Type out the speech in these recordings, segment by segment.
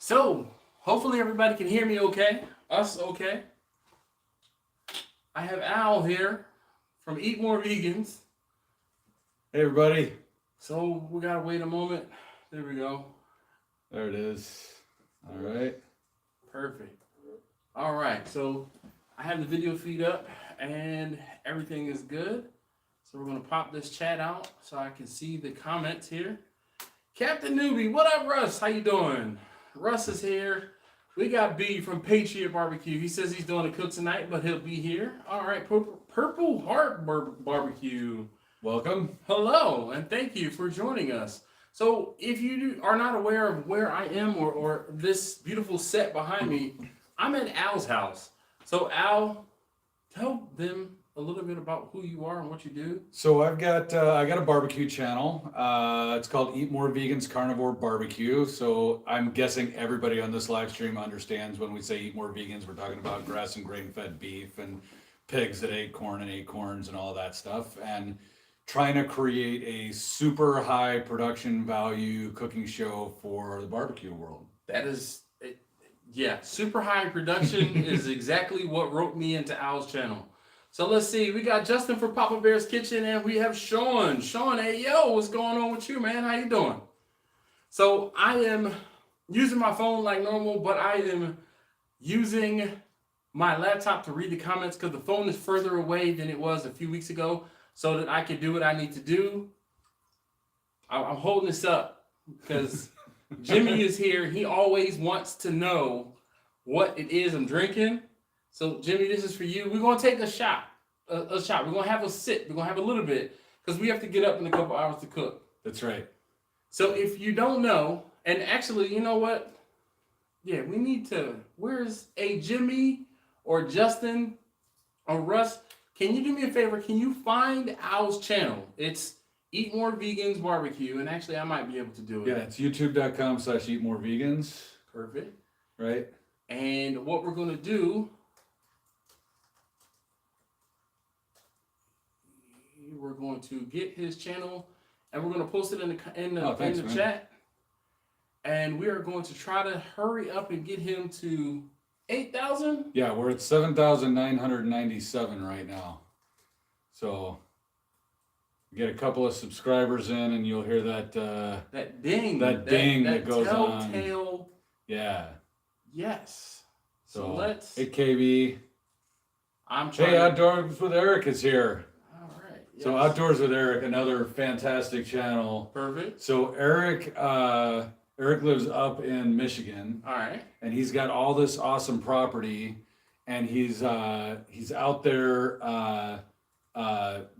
So, hopefully everybody can hear me okay. Us okay. I have Al here from Eat More Vegans. Hey everybody. So, we gotta wait a moment. There we go. There it is. All right. Perfect. All right, so I have the video feed up and everything is good. So we're gonna pop this chat out so I can see the comments here. Captain Newbie, what up, Russ? How you doing? Russ is here. We got B from Patriot Barbecue. He says he's doing a cook tonight, but he'll be here. All right, Purple Heart Barbecue. Welcome. Hello, and thank you for joining us. So if you are not aware of where I am or this beautiful set behind me, I'm at Al's house. So Al, tell them a little bit about who you are and what you do. So I got a barbecue channel. It's called Eat More Vegans Carnivore Barbecue. So I'm guessing everybody on this live stream understands when we say Eat More Vegans, we're talking about grass and grain-fed beef and pigs that ate corn and acorns and all of that stuff. And trying to create a super high production value cooking show for the barbecue world. That is, yeah, super high production is exactly what roped me into Al's channel. So let's see, we got Justin for Papa Bear's Kitchen and we have Sean. Sean, hey, yo, what's going on with you, man? How you doing? So I am using my phone like normal, but I am using my laptop to read the comments because the phone is further away than it was a few weeks ago so that I can do what I need to do. I'm holding this up because Jimmy is here. He always wants to know what it is I'm drinking. So, Jimmy, this is for you. We're going to take a shot. A shot. We're going to have a sip. We're going to have a little bit because we have to get up in a couple hours to cook. That's right. So, if you don't know, and actually, you know what? Yeah, we need to. Where's a Jimmy or Justin or Russ? Can you do me a favor? Can you find Al's channel? It's Eat More Vegans Barbecue. And actually, I might be able to do it. Yeah, it's youtube.com/eatmorevegans. Perfect. Right. And what we're going to do, we're going to get his channel and we're going to post it in the chat. And we are going to try to hurry up and get him to 8,000. Yeah, we're at 7,997 right now. So get a couple of subscribers in and you'll hear that that ding that goes telltale on. Yeah. Yes. So let's. Hey KB. I'm trying. Hey, Outdoors with Eric is here. All right. Yes. So Outdoors with Eric, another fantastic channel. Perfect. So Eric lives up in Michigan. All right. And he's got all this awesome property, and he's out there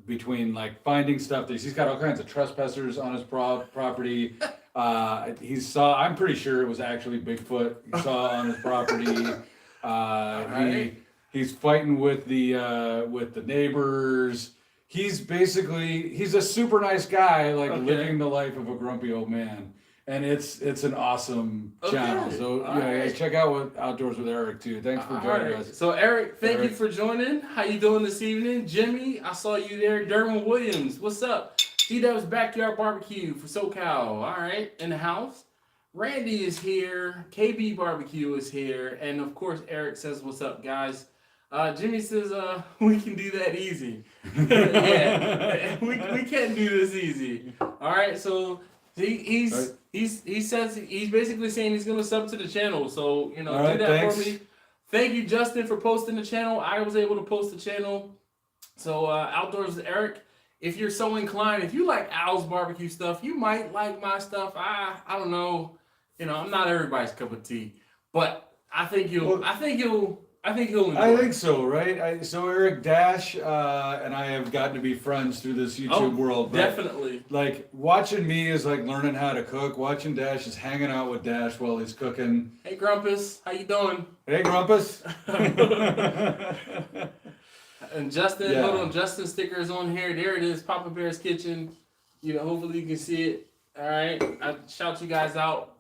between like finding stuff. He's got all kinds of trespassers on his property. I'm pretty sure it was actually Bigfoot he saw on his property. Right. He's fighting with the neighbors. He's a super nice guy, like living the life of a grumpy old man. And it's an awesome channel. So guys, check out Outdoors with Eric too. Thanks for joining us. So Eric, thank you for joining. How you doing this evening? Jimmy, I saw you there. Derwin Williams, what's up? D-Dub's Backyard Barbecue for SoCal. All right, in the house. Randy is here. KB Barbecue is here. And of course, Eric says, what's up, guys? Jimmy says, we can do that easy. Yeah, we can't do this easy. All right, so he says he's basically saying he's gonna sub to the channel. So do that for me. Thank you, Justin, for posting the channel. I was able to post the channel. So Outdoors with Eric. If you're so inclined, if you like Al's barbecue stuff, you might like my stuff. I don't know. I'm not everybody's cup of tea, but I think he'll enjoy it. I think so, right? So Eric Dash and I have gotten to be friends through this YouTube world. Definitely. Like watching me is like learning how to cook. Watching Dash is hanging out with Dash while he's cooking. Hey Grumpus, how you doing? Hey Grumpus. And Justin, hold on, Justin sticker is on here. There it is, Papa Bear's Kitchen. Hopefully you can see it. All right, I shout you guys out.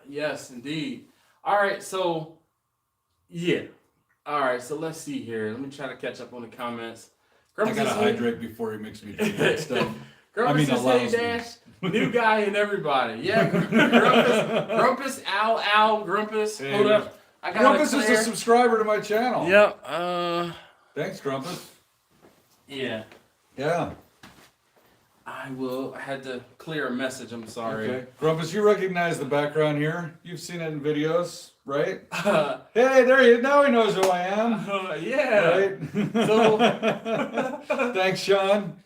Yes, indeed. All right, so. Yeah. All right, so let's see here. Let me try to catch up on the comments. I gotta hydrate before he makes me drink that stuff. Grumpus is Hey Dash, new guy and everybody. Yeah, Grumpus, Al, Grumpus. Hey, Hold up. I got Grumpus is a subscriber to my channel. Yep. Thanks, Grumpus. Yeah. Yeah. I had to clear a message. I'm sorry. Okay. Grumpus, you recognize the background here. You've seen it in videos, right? Hey, there you. Now he knows who I am. Yeah. Right. So. Thanks, Sean.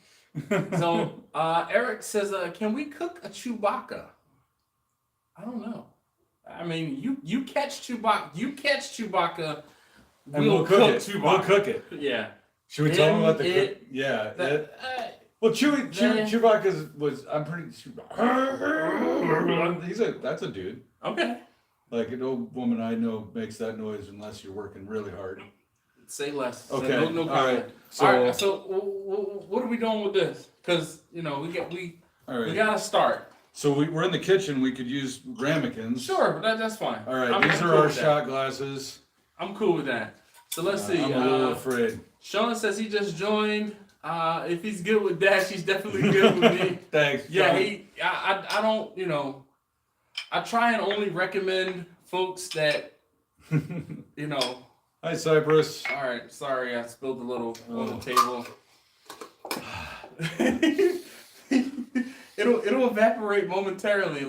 So Eric says, "Can we cook a Chewbacca?" I don't know. I mean, you catch Chewbacca. You catch Chewbacca. We'll cook it. Chewbacca. We'll cook it. Yeah. Should we tell him about the cook? Yeah. Well, Chewbacca was. I'm pretty. That's a dude. Okay. Like an old woman I know makes that noise unless you're working really hard. Say less. Okay. No comment. All right. So what are we doing with this? Because we gotta start. So we're in the kitchen. We could use ramekins. Sure, that's fine. All right. These are our shot glasses. I'm cool with that. So let's see. I'm a little afraid. Sean says he just joined. If he's good with Dash, he's definitely good with me. Thanks. Yeah, I don't, I try and only recommend folks that, Hi, Cypress. All right, sorry, I spilled a little on the table. It'll evaporate momentarily,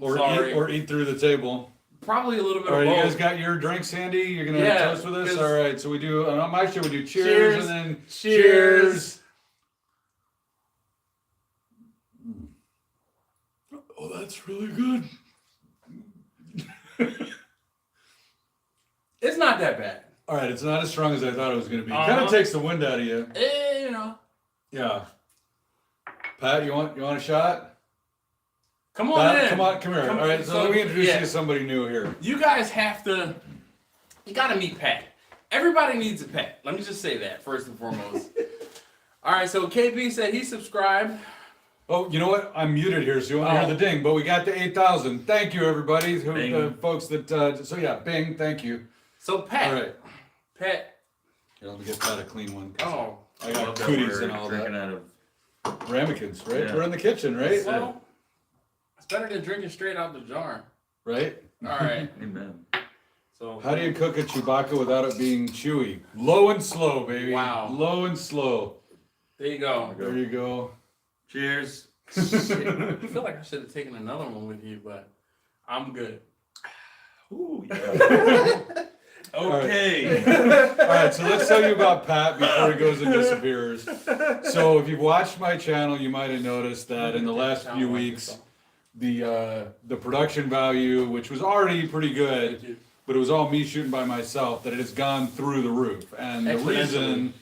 or eat through the table. Probably a little bit. All right, of both. you guys got your drinks handy? You're gonna toast with us? All right, so we do. On my show, we do cheers and then cheers. Oh, that's really good. It's not that bad. All right, it's not as strong as I thought it was gonna be. It kind of takes the wind out of you. Yeah. Pat, you want a shot? Come on in. Come here. All right, so let me introduce you to somebody new here. You guys you gotta meet Pat. Everybody needs a pet. Let me just say that first and foremost. All right, so KB said he subscribed. Oh, you know what? I'm muted here, so you won't hear the ding, but we got the 8,000. Thank you, everybody. Folks that, bing, thank you. So Pat. All right. Pat. Here, let me get Pat a clean one. Oh. I got cooties and all that. Out of Ramekins, right? Yeah. We're in the kitchen, right? Well, it's better than drinking straight out the jar. Right? All right. Amen. So how do you cook a Chewbacca without it being chewy? Low and slow, baby. Wow. Low and slow. There you go. There you go. Cheers. I feel like I should have taken another one with you, but I'm good. Ooh, yeah. Okay. All right, so let's tell you about Pat before he goes and disappears. So if you've watched my channel, you might have noticed that in the last few weeks, the production value, which was already pretty good, but it was all me shooting by myself, that it has gone through the roof. And the reason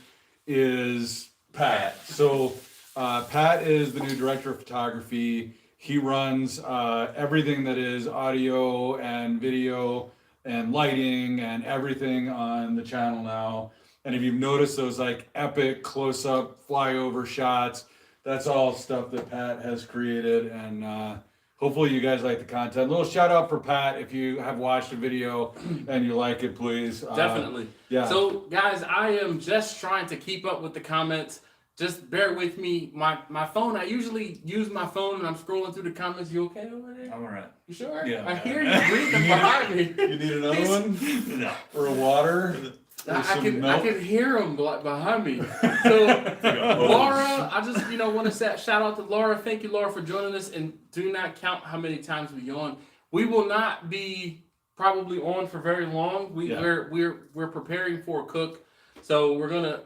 is Pat. So Pat is the new director of photography. He runs everything that is audio and video and lighting and everything on the channel now. And if you've noticed those like epic close-up flyover shots, that's all stuff that Pat has created. And hopefully you guys like the content. A little shout out for Pat. If you have watched a video and you like it, please. Definitely. Yeah. So guys, I am just trying to keep up with the comments. Just bear with me. My phone, I usually use my phone and I'm scrolling through the comments. You okay over there? I'm alright. You sure? Yeah. I hear you breathing behind me. You need another one? No. For a water? I can hear them behind me. So Laura, I just want to shout out to Laura. Thank you, Laura, for joining us. And do not count how many times we on. We will not be probably on for very long. We're preparing for a cook, so we're gonna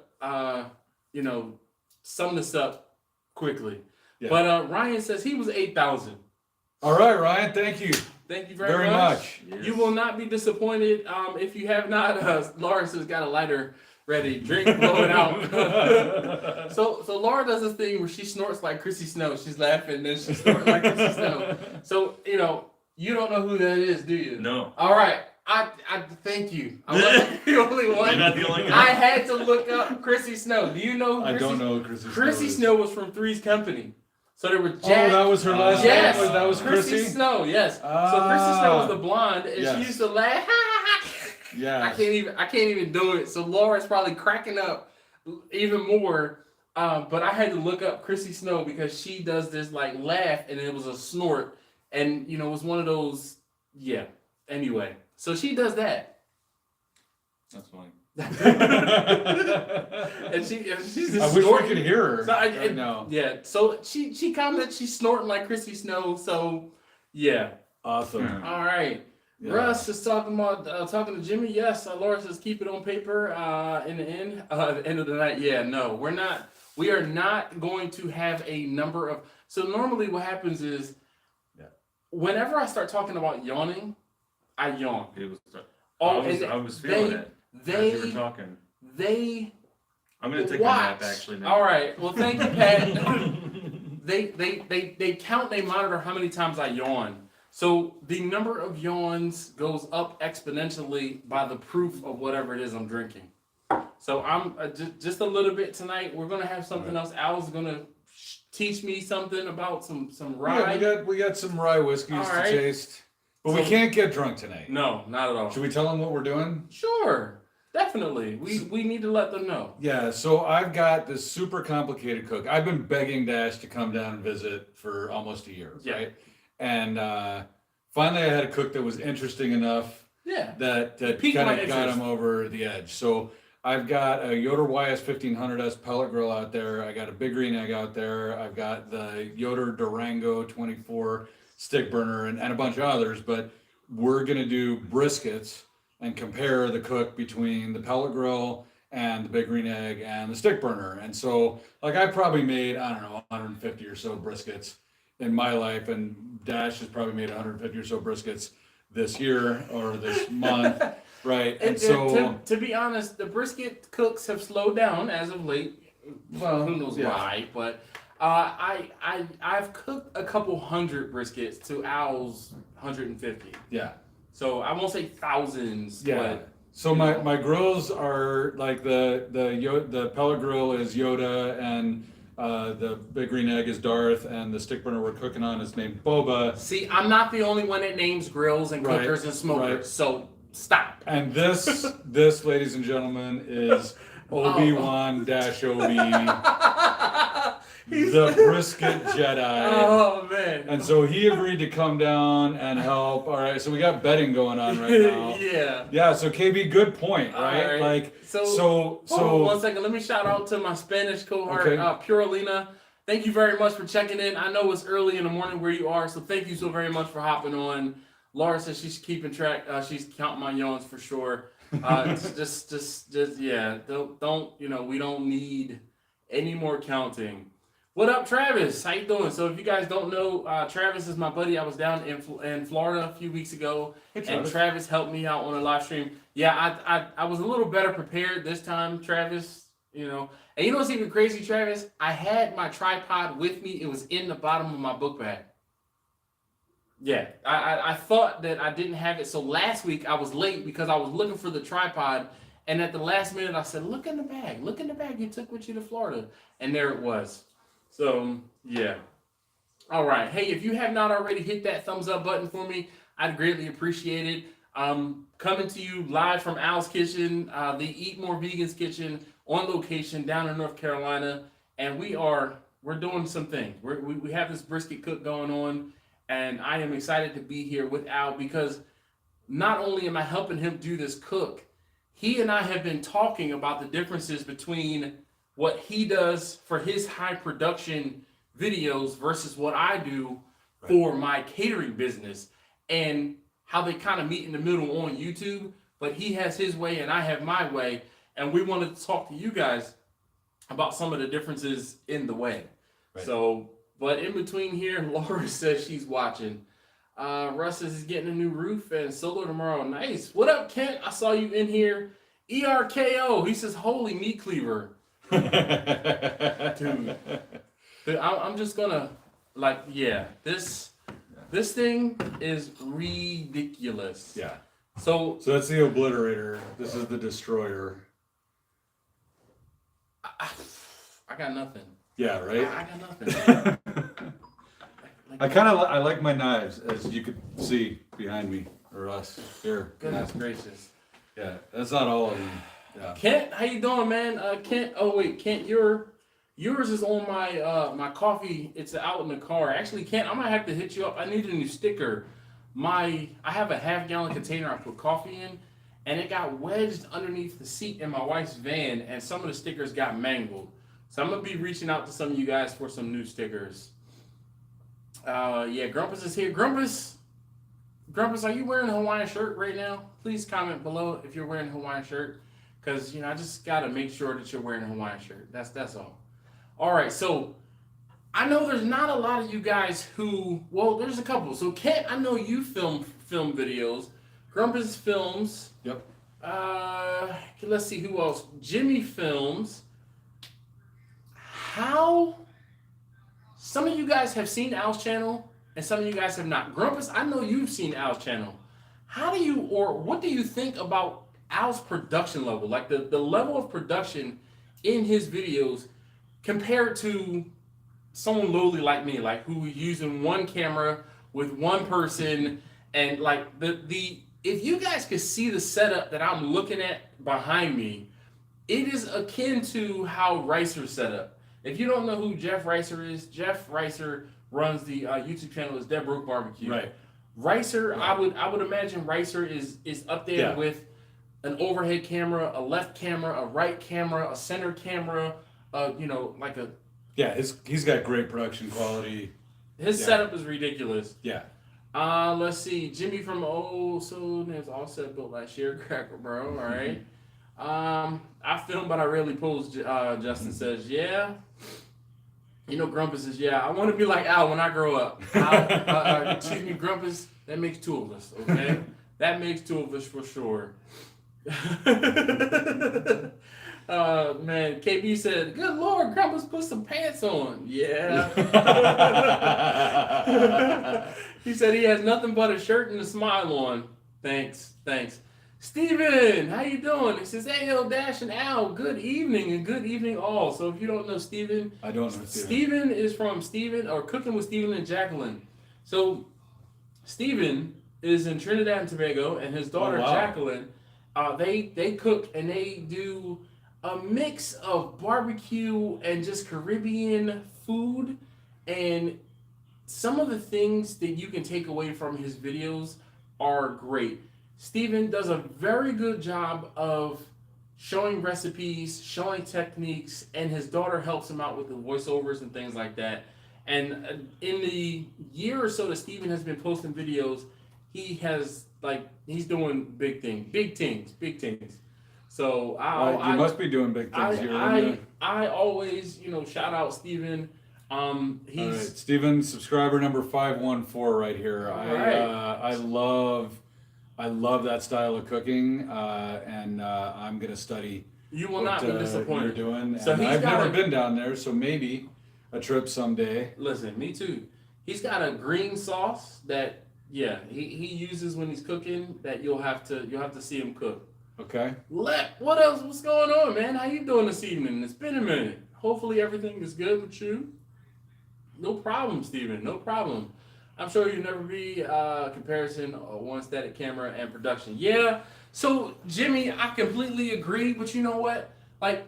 sum this up quickly. Yeah. But Ryan says he was 8,000. All right, Ryan. Thank you. Thank you very much. Yes. You will not be disappointed if you have not. Lawrence has got a lighter ready. Drink, blow it out. So Laura does this thing where she snorts like Chrissy Snow. She's laughing, and then she snorts like Chrissy Snow. So you don't know who that is, do you? No. All right. I thank you. I wasn't the only one. You're not the only guy. I had to look up Chrissy Snow. Do you know who I don't know who Chrissy Snow is. Chrissy Snow was from Three's Company. So there were Jack. Oh, that was her last yes. name? That was Chrissy Snow, yes. So Chrissy Snow was the blonde, and she used to laugh. Yeah. I can't even do it. So Laura's probably cracking up even more But I had to look up Chrissy Snow because she does this like laugh and it was a snort. And, you know, it was one of those, yeah. Anyway, so she does that. That's funny. and she's just I wish we snorting. could hear her. So No. Yeah, so she commented she's snorting like Chrissy Snow. So, yeah. Awesome. All right. Yeah. Russ is talking to Jimmy. Yes, Laura says keep it on paper. In the end of the night. Yeah, no, we're not. We are not going to have a number of. So normally, what happens is, whenever I start talking about yawning, I yawn. It was, Oh, I was feeling it as you were talking. I'm gonna take a nap actually now. All right. Well, thank you, Pat. They count. They monitor how many times I yawn. So the number of yawns goes up exponentially by the proof of whatever it is I'm drinking. So I'm just a little bit tonight. We're gonna have something else. Al's gonna teach me something about some rye. Yeah, we got some rye whiskeys to taste, but we can't get drunk tonight. No, not at all. Should we tell them what we're doing? Sure, definitely. We need to let them know. Yeah, so I've got this super complicated cook. I've been begging Dash to come down and visit for almost a year, right? And finally, I had a cook that was interesting enough that kind of got him over the edge. So I've got a Yoder YS 1500S pellet grill out there. I got a Big Green Egg out there. I've got the Yoder Durango 24 stick burner and a bunch of others. But we're going to do briskets and compare the cook between the pellet grill and the Big Green Egg and the stick burner. And so, like, I probably made, I don't know, 150 or so briskets in my life, and Dash has probably made 150 or so briskets this year or this month, right? And so, to be honest, the brisket cooks have slowed down as of late. Well, who knows why? But I've cooked a couple hundred briskets to Al's 150. Yeah. So I won't say thousands. Yeah. But, so my grills are like the pellet grill is Yoda, and the Big Green Egg is Darth, and the stick burner we're cooking on is named Boba. See, I'm not the only one that names grills and cookers and smokers, so stop. And this, ladies and gentlemen, is Obi-Wan Obi, the brisket Jedi. Oh man! And so he agreed to come down and help. All right, so we got betting going on right now. Yeah. So KB, good point, right? Like so. Hold on 1 second. Let me shout out to my Spanish cohort, Puralina. Thank you very much for checking in. I know it's early in the morning where you are, so thank you so very much for hopping on. Laura says she's keeping track. She's counting my yawns for sure. Just yeah. Don't we don't need any more counting. What up, Travis? How you doing? So if you guys don't know, Travis is my buddy. I was down in Florida a few weeks ago, and Travis helped me out on a live stream. Yeah, I was a little better prepared this time, Travis. You know, and you know what's even crazy, Travis? I had my tripod with me. It was in the bottom of my book bag. Yeah, I thought that I didn't have it. So last week I was late because I was looking for the tripod, and at the last minute I said, "Look in the bag. Look in the bag you took with you to Florida," and there it was. So, yeah. All right. Hey, if you have not already hit that thumbs up button for me, I'd greatly appreciate it. Coming to you live from Al's Kitchen, the Eat More Vegans Kitchen on location down in North Carolina. And we're doing some things. We have this brisket cook going on, and I am excited to be here with Al because not only am I helping him do this cook, he and I have been talking about the differences between what he does for his high production videos versus what I do for my catering business, and how they kind of meet in the middle on YouTube, but he has his way and I have my way. And we wanted to talk to you guys about some of the differences in the way. Right. So, but in between here, Laura says she's watching. Russ says he's getting a new roof and solo tomorrow. Nice. What up, Kent? I saw you in here. ERKO. He says, holy meat cleaver. Dude, I'm just gonna this thing is ridiculous. Yeah. So that's the obliterator. This is the destroyer. I got nothing. Yeah, right. I got nothing. I like my knives, as you could see behind me, or us here. Goodness gracious. Yeah, that's not all of them. Yeah. Kent, how you doing, man? Kent. Oh wait, Kent, you're Yours is on my my coffee. It's out in the car. Actually, Kent, I might have to hit you up. I need a new sticker. I have a half-gallon container I put coffee in, and it got wedged underneath the seat in my wife's van, and some of the stickers got mangled. So I'm gonna be reaching out to some of you guys for some new stickers. Yeah, Grumpus is here. Grumpus, are you wearing a Hawaiian shirt right now? Please comment below if you're wearing a Hawaiian shirt, because I just gotta make sure that you're wearing a Hawaiian shirt. That's all. All right, so I know there's not a lot of you guys who, well, there's a couple. So Kent, I know you film videos. Grumpus films. Yep. Let's see who else. Jimmy films. How? Some of you guys have seen Al's channel, and some of you guys have not. Grumpus, I know you've seen Al's channel. How do you, or what do you think about Al's production level? Like the level of production in his videos compared to someone lowly like me, like who using one camera with one person, and like the if you guys could see the setup that I'm looking at behind me, it is akin to how Ricer's set up. If you don't know who Jeff Ricer is, Jeff Ricer runs the YouTube channel is Dead Broke Barbecue. Right. Ricer, Right. I would imagine Ricer is up there with an overhead camera, a left camera, a right camera, a center camera, like a. Yeah, he's got great production quality. His setup is ridiculous. Yeah. Let's see. Jimmy from So there's Offset built last year. Cracker bro. All right. I film, but I rarely post. Justin says, yeah. Grumpus is, yeah. I want to be like Al when I grow up. Excuse me, Grumpus. That makes two of us. Okay. That makes two of us for sure. Man, KB said, good Lord, Grumpus put some pants on. Yeah. He said he has nothing but a shirt and a smile on. Thanks. Steven, how you doing? He says, hey, yo, Dash and Al, good evening and good evening all. So if you don't know Steven, I don't know Steven. Steven is from Cooking with Steven and Jacqueline. So Steven is in Trinidad and Tobago, and his daughter Jacqueline, they cook and they do a mix of barbecue and just Caribbean food, and some of the things that you can take away from his videos are great. Steven does a very good job of showing recipes, showing techniques, and his daughter helps him out with the voiceovers and things like that. And in the year or so that Steven has been posting videos, he's doing big things. So you must be doing big things here. I always, shout out Steven. All right, Steven, subscriber number 514 right here. I love that style of cooking, and I'm gonna study. You will not be disappointed. You're doing. So I've never been down there, so maybe a trip someday. Listen, me too. He's got a green sauce that he uses when he's cooking that you'll have to see him cook. Okay. What else? What's going on, man? How you doing this evening? It's been a minute. Hopefully everything is good with you. No problem, Steven. No problem. I'm sure you'll never be comparison of one static camera and production. Yeah. So Jimmy, I completely agree. But you know what? Like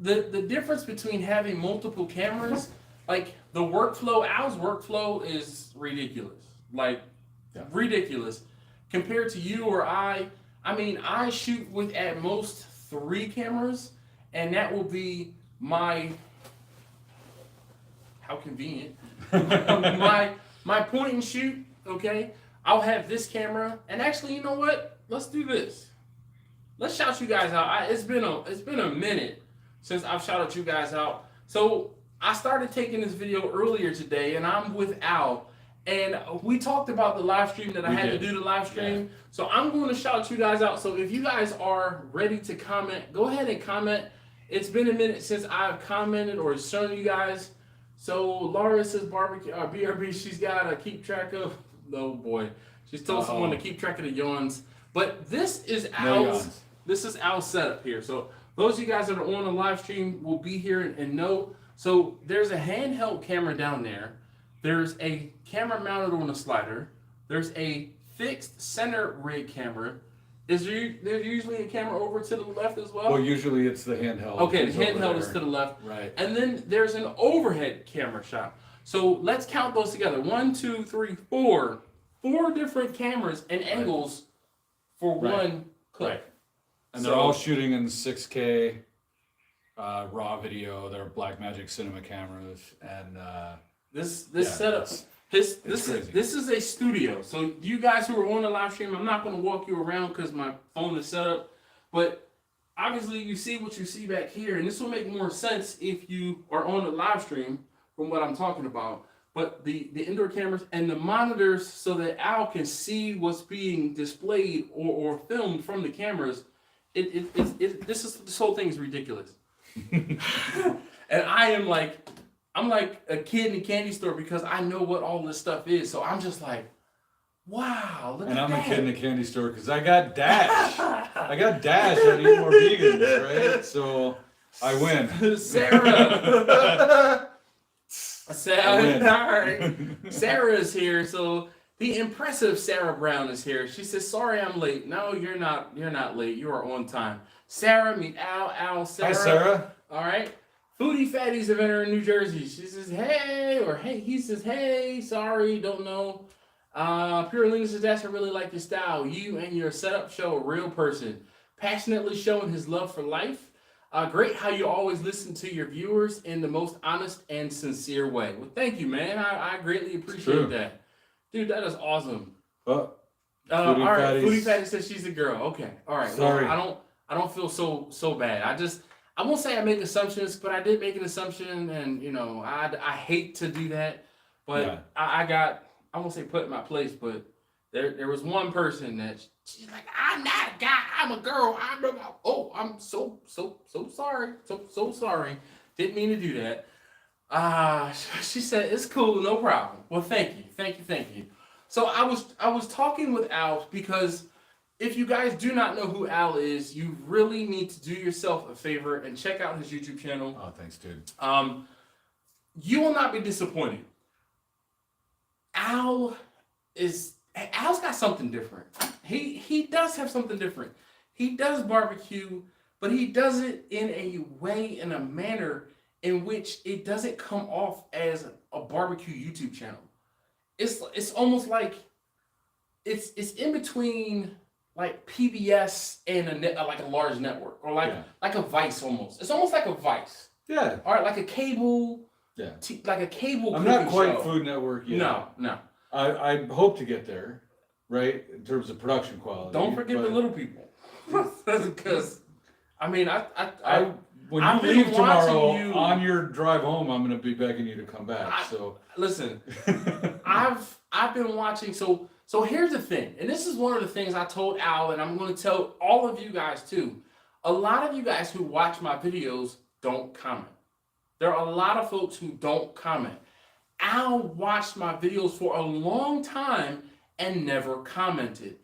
the difference between having multiple cameras, like the workflow, Al's workflow is ridiculous. Ridiculous compared to you or I. I mean, I shoot with at most 3 cameras, and that will be my. How convenient. My point and shoot, okay? I'll have this camera, and actually, you know what? Let's do this. Let's shout you guys out. It's been a minute since I've shouted you guys out. So I started taking this video earlier today, and I'm with Al, and we talked about the live stream that I had to do the live stream. Yeah. So I'm going to shout you guys out. So if you guys are ready to comment, go ahead and comment. It's been a minute since I've commented or shown you guys. So Laura says barbecue, BRB, she's got to keep track of, oh boy. She's told someone to keep track of the yawns. But this is Al's setup here. So those of you guys that are on the live stream will be here and know. So there's a handheld camera down there. There's a camera mounted on a slider. There's a fixed center rig camera. Is there usually a camera over to the left as well? Well, usually it's the handheld. Okay, It's the over handheld is there. to the left. Right. And then there's an overhead camera shot. So let's count those together. 1, 2, 3, 4. 4 different cameras and angles for one clip. Right. And they're all shooting in 6K raw video. They're Blackmagic cinema cameras, and this setup. This is a studio. So you guys who are on the live stream, I'm not going to walk you around because my phone is set up. But obviously you see what you see back here, and this will make more sense if you are on the live stream from what I'm talking about. But the indoor cameras and the monitors, so that Al can see what's being displayed or filmed from the cameras. This whole thing is ridiculous. And I'm like a kid in a candy store because I know what all this stuff is. So I'm just like, wow, look at that. And I'm a kid in a candy store because I got Dash. I got Dash on Eat More Vegans, right? So I win. Sarah. All right. Sarah is here. So the impressive Sarah Brown is here. She says, sorry I'm late. No, you're not late. You are on time. Sarah, meet Al, Sarah. Hi, Sarah. All right. Foodie Fatties event in New Jersey. She says, hey, or hey, he says, hey, sorry, don't know. Pure Lena says, Dash, I really like your style. You and your setup show a real person. Passionately showing his love for life. Great how you always listen to your viewers in the most honest and sincere way. Well, thank you, man. I greatly appreciate that. Dude, that is awesome. Oh, all right, Foodie Fatty says she's a girl. Okay, all right. Sorry. Well, I don't feel so bad. I won't say I make assumptions, but I did make an assumption, and I hate to do that, but yeah. I won't say put in my place, but there was one person that she's like, I'm not a guy, I'm a girl. I'm so sorry, so sorry. Didn't mean to do that. She said it's cool, no problem. Well, thank you. So I was talking with Al because if you guys do not know who Al is, you really need to do yourself a favor and check out his YouTube channel. Oh, thanks, dude. You will not be disappointed. Al's got something different. He does have something different. He does barbecue, but he does it in a way, in a manner in which it doesn't come off as a barbecue YouTube channel. It's almost like it's in between like PBS and like a large network, or like a Vice almost. It's almost like a Vice. Yeah. All right, like a cable. Yeah. Like a cable. I'm not quite show. Food Network yet. No. I hope to get there, right, in terms of production quality. Don't forget the little people, because I mean when you leave tomorrow on your drive home, I'm going to be begging you to come back. Listen, I've been watching. So here's the thing, and this is one of the things I told Al, and I'm going to tell all of you guys too. A lot of you guys who watch my videos don't comment. There are a lot of folks who don't comment. Al watched my videos for a long time and never commented.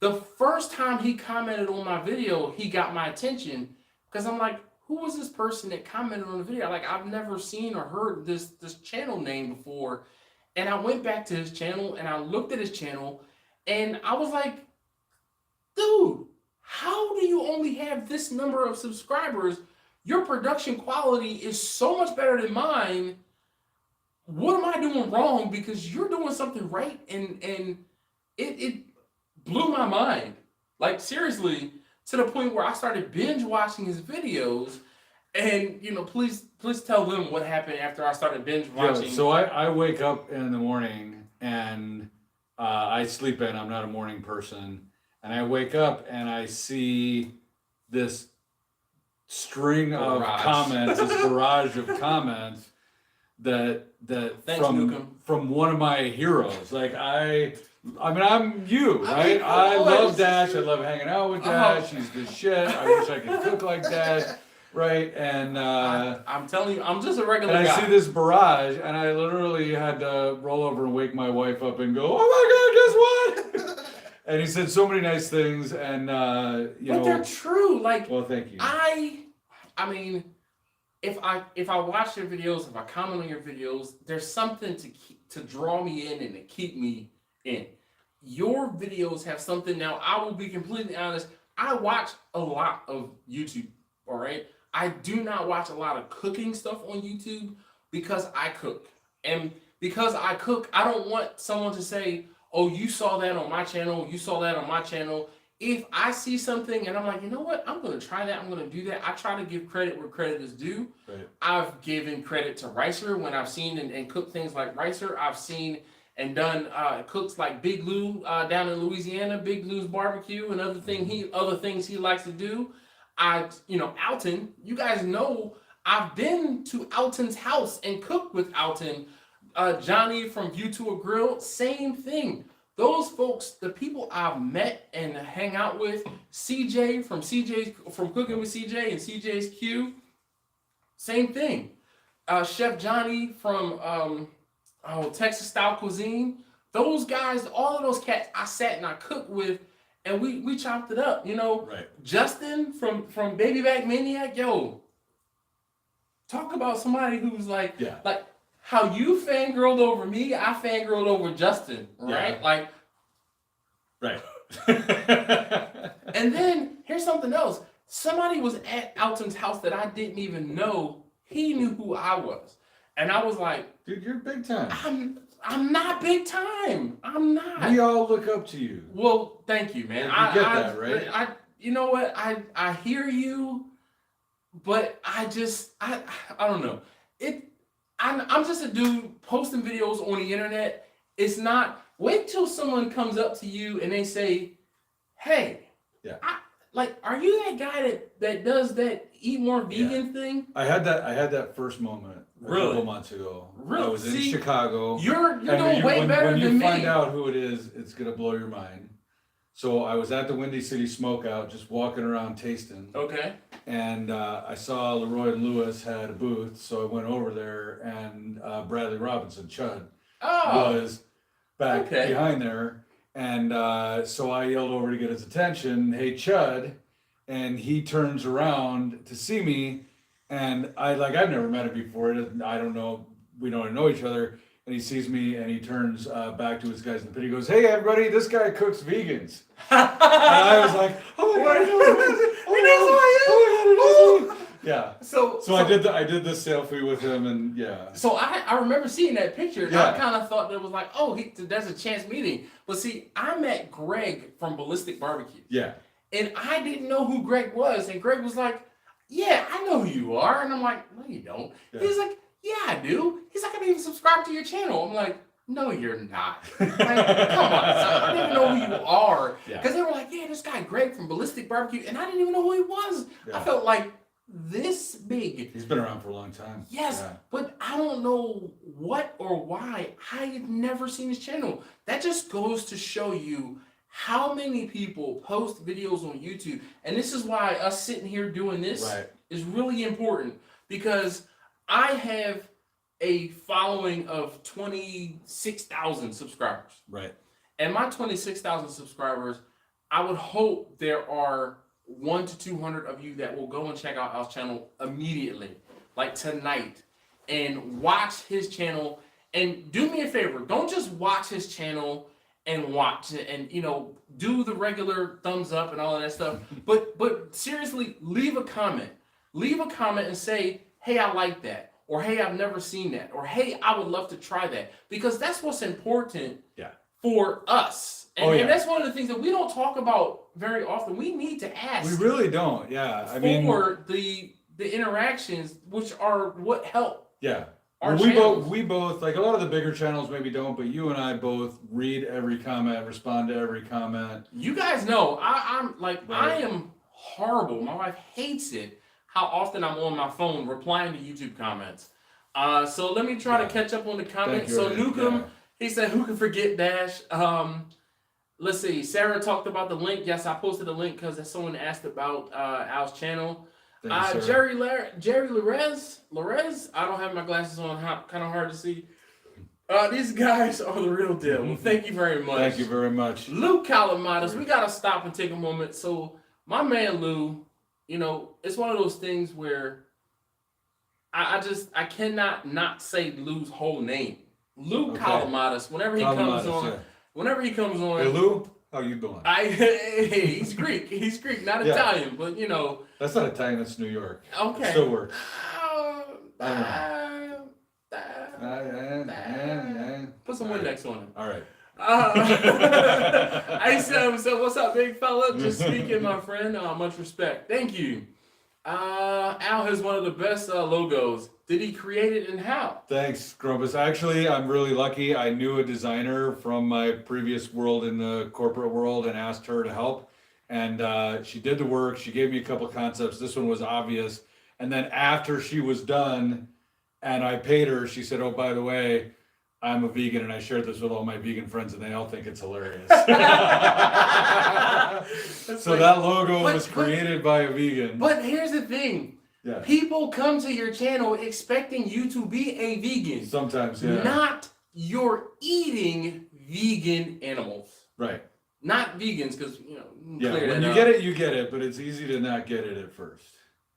The first time he commented on my video, he got my attention because I'm like, who was this person that commented on the video? Like, I've never seen or heard this channel name before. And I went back to his channel and I looked at his channel and I was like, dude, how do you only have this number of subscribers? Your production quality is so much better than mine. What am I doing wrong? Because you're doing something right. And it blew my mind. Like, seriously, to the point where I started binge watching his videos. And, please tell them what happened after I started binge watching. Yeah, so I wake up in the morning and I sleep in. I'm not a morning person. And I wake up and I see this string of comments, this barrage of comments that Thanks, from one of my heroes. Like I mean, I'm you, right? I love Dash. I love hanging out with Dash. She's the shit. I wish I could cook like Dash. Right, and I'm telling you, I'm just a regular guy. And I see this barrage, and I literally had to roll over and wake my wife up and go, "Oh my God, guess what?" And he said so many nice things, and but they're true. Like, well, thank you. I mean, if I watch your videos, if I comment on your videos, there's something to draw me in and to keep me in. your videos have something. Now, I will be completely honest. I watch a lot of YouTube, all right? I do not watch a lot of cooking stuff on YouTube because I cook. And because I cook, I don't want someone to say, oh, you saw that on my channel, you saw that on my channel. If I see something and I'm like, you know what, I'm going to try that, I'm going to do that. I try to give credit where credit is due. Right. I've given credit to Ricer when I've seen and cooked things like Ricer. I've seen and done cooks like Big Lou down in Louisiana, Big Lou's barbecue and other things he likes to do. Alton, you guys know I've been to Alton's house and cooked with Alton. Johnny from View to a Grill, same thing. Those folks, the people I've met and hang out with, CJ from Cooking with CJ and CJ's Q, same thing. Chef Johnny from Texas Style Cuisine, those guys, all of those cats I sat and I cooked with, and we chopped it up, Right. Justin from Baby Back Maniac, yo, talk about somebody who's like how you fangirled over me, I fangirled over Justin, right? Yeah. Right. And then here's something else. Somebody was at Alton's house that I didn't even know. He knew who I was. And I was like, dude, you're big time. I'm not big time. I'm not. We all look up to you. Well, thank you, man. You get that, right? You know what? I hear you, but I don't know. I'm just a dude posting videos on the internet. It's not, wait till someone comes up to you and they say, hey, are you that guy that does that eat more vegan thing? I had that first moment a couple months ago. Really? I was in Chicago. You're doing way better than me. When you find out who it is, it's gonna blow your mind. So I was at the Windy City Smokeout, just walking around tasting. Okay. And I saw Leroy and Lewis had a booth, so I went over there, and Bradley Robinson, Chud, was back behind there. And so I yelled over to get his attention, hey, Chud, and he turns around to see me, and I've never met him before. I don't know, we don't know each other. And he sees me and he turns back to his guys in the pit. He goes, hey, everybody, this guy cooks vegans. And I was like, oh my God, he knows who I am. Yeah. So I did this selfie with him, and yeah. So I remember seeing that picture. And I kind of thought that was like, that's a chance meeting. But see, I met Greg from Ballistic Barbecue. Yeah. And I didn't know who Greg was. And Greg was like, yeah, I know who you are. And I'm like, no, you don't. Yeah. He's like, yeah, I do. He's like, I didn't even subscribe to your channel. I'm like, no, you're not. Like, come on. So I didn't even know who you are. Because they were like, yeah, this guy Greg from Ballistic Barbecue. And I didn't even know who he was. Yeah. I felt like this big. He's been around for a long time. Yes, but I don't know what or why. I had never seen his channel. That just goes to show you how many people post videos on YouTube. And this is why us sitting here doing this is really important, because I have a following of 26,000 subscribers. Right. And my 26,000 subscribers, I would hope there are 100 to 200 of you that will go and check out our channel immediately, like tonight, and watch his channel. And do me a favor, don't just watch his channel and watch it and do the regular thumbs up and all of that stuff. but seriously, leave a comment. Leave a comment and say, hey, I like that, or hey, I've never seen that, or hey, I would love to try that, because that's what's important for us. And that's one of the things that we don't talk about very often. We need to ask. We really don't. Yeah. For the interactions, which are what help. Yeah. We both, like a lot of the bigger channels maybe don't, but you and I both read every comment, respond to every comment. You guys know, I am horrible. My wife hates it, how often I'm on my phone replying to YouTube comments. So let me try to catch up on the comments. So Nukem, he said, who can forget Dash? Let's see. Sarah talked about the link. Yes, I posted a link because someone asked about Al's channel. Jerry Larez. I don't have my glasses on. Kind of hard to see. These guys are the real deal. Well, thank you very much. Thank you very much. Lou Calamatas. We got to stop and take a moment. So my man Lou, it's one of those things where I cannot not say Lou's whole name. Lou Calamatas. Whenever he comes on. whenever he comes on. Hey Lou, how you doing? He's Greek. He's Greek, not Italian, but you know. That's not Italian. That's New York. Okay. It still works. I don't know. Put some Windex on it. All right. So what's up, big fella? Just speaking, my friend. Much respect. Thank you. Al has one of the best logos. Did he create it and how? Thanks, Grumpus. Actually, I'm really lucky. I knew a designer from my previous world in the corporate world and asked her to help. And she did the work. She gave me a couple concepts. This one was obvious. And then after she was done and I paid her, she said, oh, by the way, I'm a vegan, and I shared this with all my vegan friends, and they all think it's hilarious. So like, that logo was created by a vegan. But here's the thing. Yeah. People come to your channel expecting you to be a vegan. Sometimes, yeah. Not you're eating vegan animals. Right. Not vegans, because, you know. Yeah, when you get it, you get it, but it's easy to not get it at first.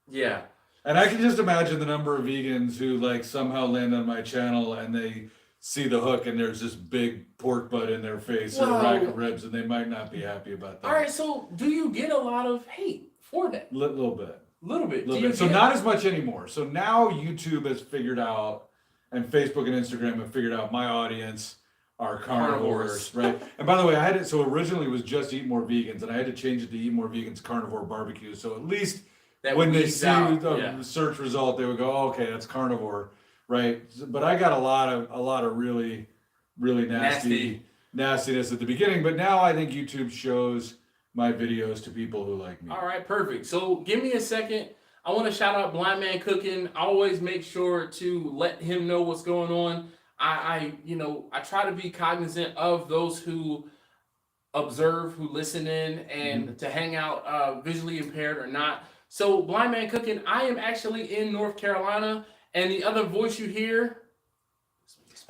Yeah. And I can just imagine the number of vegans who, like, somehow land on my channel and they see the hook and there's this big pork butt in their face or a rack of ribs, and they might not be happy about that. All right, so do you get a lot of hate for that? Little bit. Little bit. So not as much anymore. So now YouTube has figured out, and Facebook and Instagram have figured out my audience are carnivores, right? And by the way, I had it, so originally it was just Eat More Vegans, and I had to change it to Eat More Vegans Carnivore Barbecue. So at least that when they see the search result, they would go, oh, okay, that's carnivore. Right, but I got a lot of really nastiness at the beginning. But now I think YouTube shows my videos to people who like me. All right, perfect. So give me a second. I want to shout out Blind Man Cooking. I always make sure to let him know what's going on. I try to be cognizant of those who observe, who listen in, and to hang out visually impaired or not. So Blind Man Cooking, I am actually in North Carolina. And the other voice you hear, this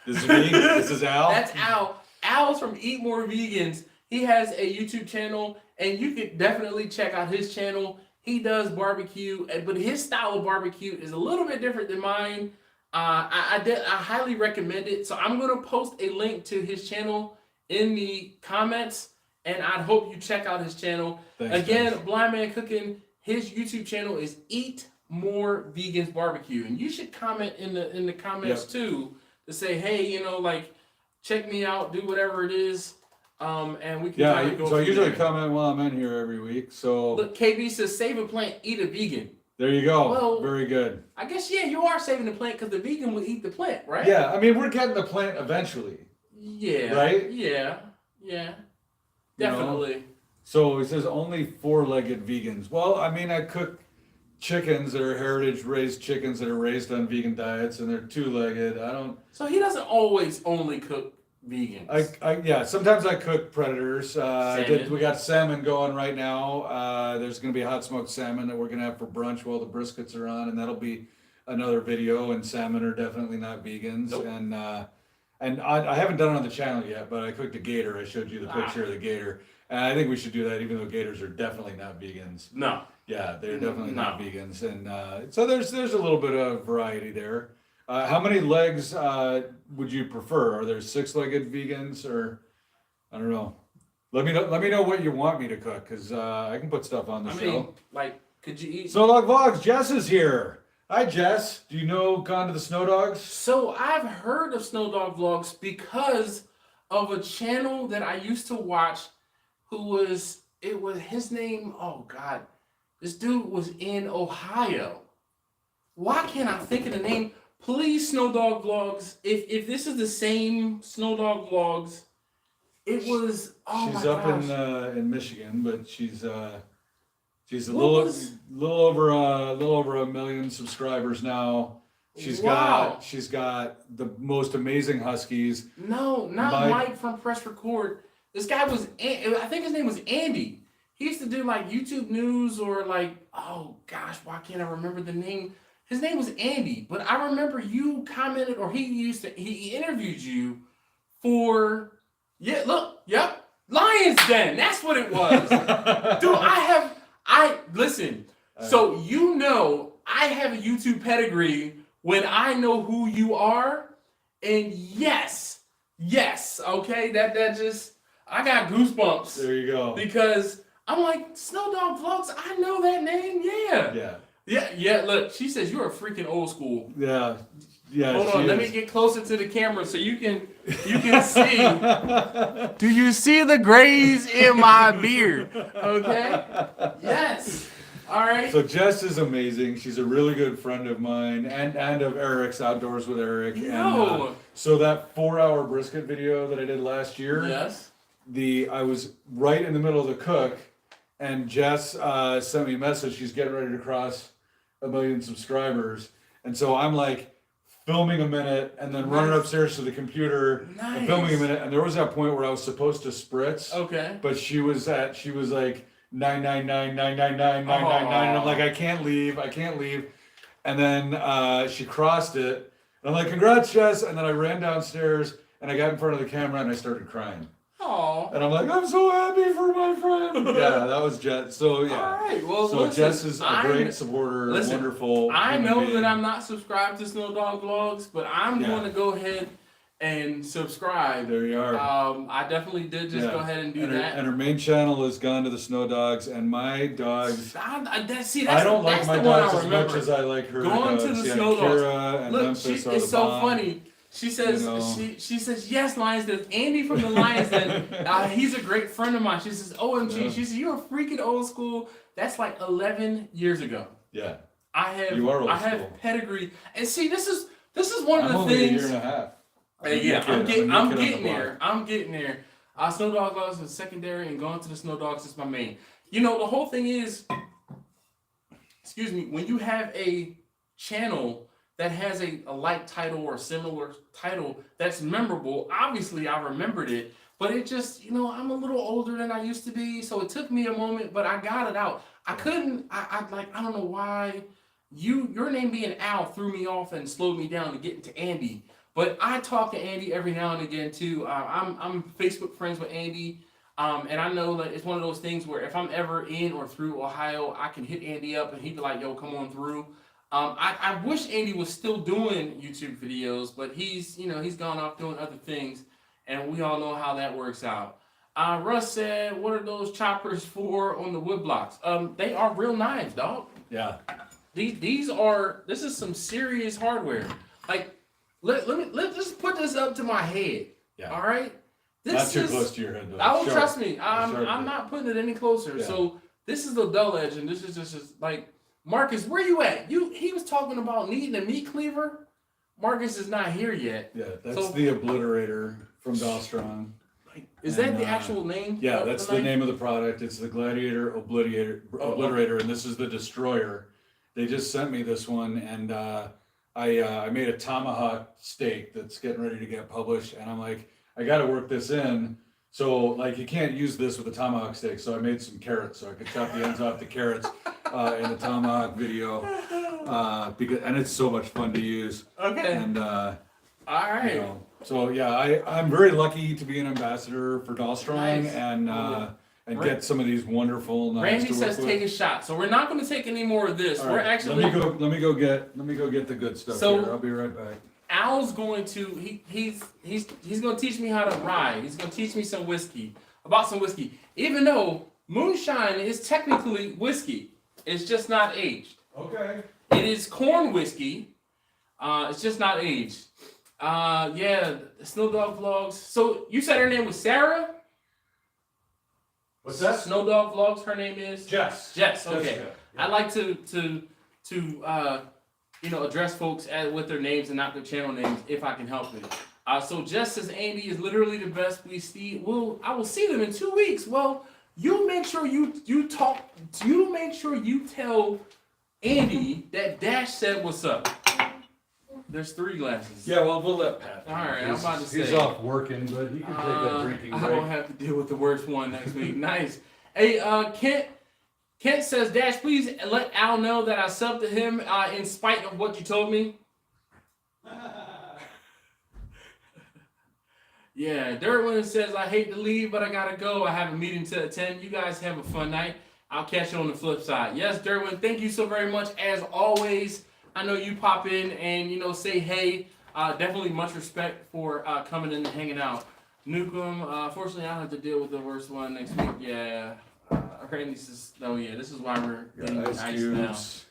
is me. This is Al. That's Al. Al's from Eat More Vegans. He has a YouTube channel, and you can definitely check out his channel. He does barbecue, but his style of barbecue is a little bit different than mine. I highly recommend it. So I'm going to post a link to his channel in the comments, and I hope you check out his channel. Thanks, Again, guys. Blind Man Cooking, his YouTube channel is Eat More Vegans Barbecue, and you should comment in the comments too to say, hey, check me out, do whatever it is, and we can go. So I usually comment while I'm in here every week. So look, KB says save a plant, eat a vegan. There you go. Well, very good. I guess you are saving the plant because the vegan will eat the plant, right? Yeah, I mean we're getting the plant eventually. Yeah. Right. Yeah. Definitely. So it says only 4-legged vegans. Well, I mean I cook chickens that are heritage raised chickens that are raised on vegan diets, and they're 2-legged. So he doesn't always only cook vegans. Sometimes I cook predators. We got salmon going right now. There's going to be hot smoked salmon that we're going to have for brunch while the briskets are on, and that'll be another video. And salmon are definitely not vegans. Nope. And I haven't done it on the channel yet, but I cooked a gator. I showed you the picture of the gator. And I think we should do that, even though gators are definitely not vegans. No. Yeah, they're definitely not vegans, and so there's a little bit of variety there. How many legs would you prefer? Are there 6-legged vegans, or I don't know? Let me know what you want me to cook, because I can put stuff on the show. Could you eat? Snow Dog Vlogs. Jess is here. Hi, Jess. Do you know Gone to the Snow Dogs? So I've heard of Snow Dog Vlogs because of a channel that I used to watch, his name. Oh God. This dude was in Ohio. Why can't I think of the name? Please, Snow Dog Vlogs. If this is the same Snow Dog Vlogs, it was. She's up in Michigan, but she's a little over 1 million subscribers now. She's got the most amazing huskies. No, not Mike from Press Record. This guy was. I think his name was Andy. He used to do YouTube news or oh gosh, why can't I remember the name? His name was Andy, but I remember you commented, or he interviewed you for, Lion's Den. That's what it was. Dude, listen, so I have a YouTube pedigree when I know who you are, and yes, Yes. Okay. That just I got goosebumps. There you go. Because I'm like, Snow Dog Vlogs, I know that name. Yeah. Yeah. Yeah. Look, she says you're a freaking old school. Yeah. Yeah. Hold on, let me get closer to the camera so you can see. Do you see the grays in my beard? Okay. Yes. All right. So Jess is amazing. She's a really good friend of mine and of Eric's, Outdoors with Eric. No. And, so that 4-hour brisket video that I did last year. Yes. I was right in the middle of the cook, and Jess sent me a message. She's getting ready to cross 1 million subscribers, and so I'm like filming a minute and then running upstairs to the computer and filming a minute. And there was that point where I was supposed to spritz. Okay. But she was like 999, and I'm like, I can't leave. And then she crossed it, and I'm like, congrats, Jess. And then I ran downstairs and I got in front of the camera and I started crying. Aww. And I'm like, I'm so happy for my friend. Yeah, that was Jess. So yeah. All right. Well, so listen, Jess is a great supporter, wonderful. I human know being. that I'm not subscribed to Snow Dog Vlogs, but I'm going to go ahead and subscribe. There you are. I definitely did just go ahead and do that. And her main channel is Gone to the Snow Dogs, and my dogs. I don't like my dogs as much as I like her Going dogs. to the Snow Dogs. Kira and Look, Memphis are it's the so bomb. funny. She says, she says, yes, Lions Den. Andy from the Lions Den, he's a great friend of mine. She says, OMG. Yeah. She says, you're freaking old school. That's like 11 years ago. Yeah. I have school. pedigree. And see, this is one of the only things. A year and a half. I'm getting there. Snow Dog Vlogs is secondary, and Going to the Snow Dogs is my main. You know, the whole thing is, excuse me, when you have a channel that has a like title or a similar title that's memorable, obviously I remembered it, but it just, I'm a little older than I used to be, so it took me a moment, but I got it out. I don't know why your name being Al threw me off and slowed me down to get into Andy. But I talk to Andy every now and again too. I'm Facebook friends with Andy, and I know that it's one of those things where if I'm ever in or through Ohio, I can hit Andy up and he'd be like, "Yo, come on through." I wish Andy was still doing YouTube videos, but he's gone off doing other things, and we all know how that works out. Russ said, "What are those choppers for on the wood blocks?" They are real knives, dog. Yeah. This is some serious hardware. Like. Let's just put this up to my head. Yeah. All right. Not too close to your head though. Trust me. I'm not putting it any closer. Yeah. So this is the dull edge, and this is just like Marcus. Where you at? He was talking about needing a meat cleaver. Marcus is not here yet. Yeah, that's the Obliterator from Dostron. Is that the actual name? Yeah, that's the name of the product. It's the Gladiator Obliterator, and this is the Destroyer. They just sent me this one, and I made a tomahawk steak that's getting ready to get published, and I'm like, I got to work this in. So, like, you can't use this with a tomahawk steak. So I made some carrots so I could chop the ends off the carrots in the tomahawk video. And it's so much fun to use. Okay. And, all right. So, yeah, I'm very lucky to be an ambassador for Dahlstrom and get some of these wonderful knives. Randy says take a shot. So we're not going to take any more of this. All We're right. actually let me go get the good stuff here. I'll be right back. Al's going to he's going to teach me how to rye. He's going to teach me some whiskey. Even though moonshine is technically whiskey, it's just not aged. Okay. It is corn whiskey. It's just not aged. Snow Dog Vlogs. So you said her name was Sarah? What's that? Snow Dog Vlogs. Her name is Jess. Jess. Okay. Jessica. Yeah. I like to address folks with their names and not their channel names if I can help it. So Jess says Andy is literally the best we see. I will see them in 2 weeks. Well, you make sure you make sure you tell Andy that Dash said what's up. There's 3 glasses. Yeah, well, we'll let Pat. All right, I'm about to say. He's off working, but he can take a drinking break. I don't have to deal with the worst one next week. Nice. Hey, Kent says, Dash, please let Al know that I subbed to him in spite of what you told me. Yeah, Derwin says, I hate to leave, but I gotta go. I have a meeting to attend. You guys have a fun night. I'll catch you on the flip side. Yes, Derwin, thank you so very much. As always, I know you pop in and, say hey. Definitely much respect for coming in and hanging out. Nukem, fortunately, I have to deal with the worst one next week. Yeah. Randy says, oh yeah, this is why we're getting Ice ice cubes.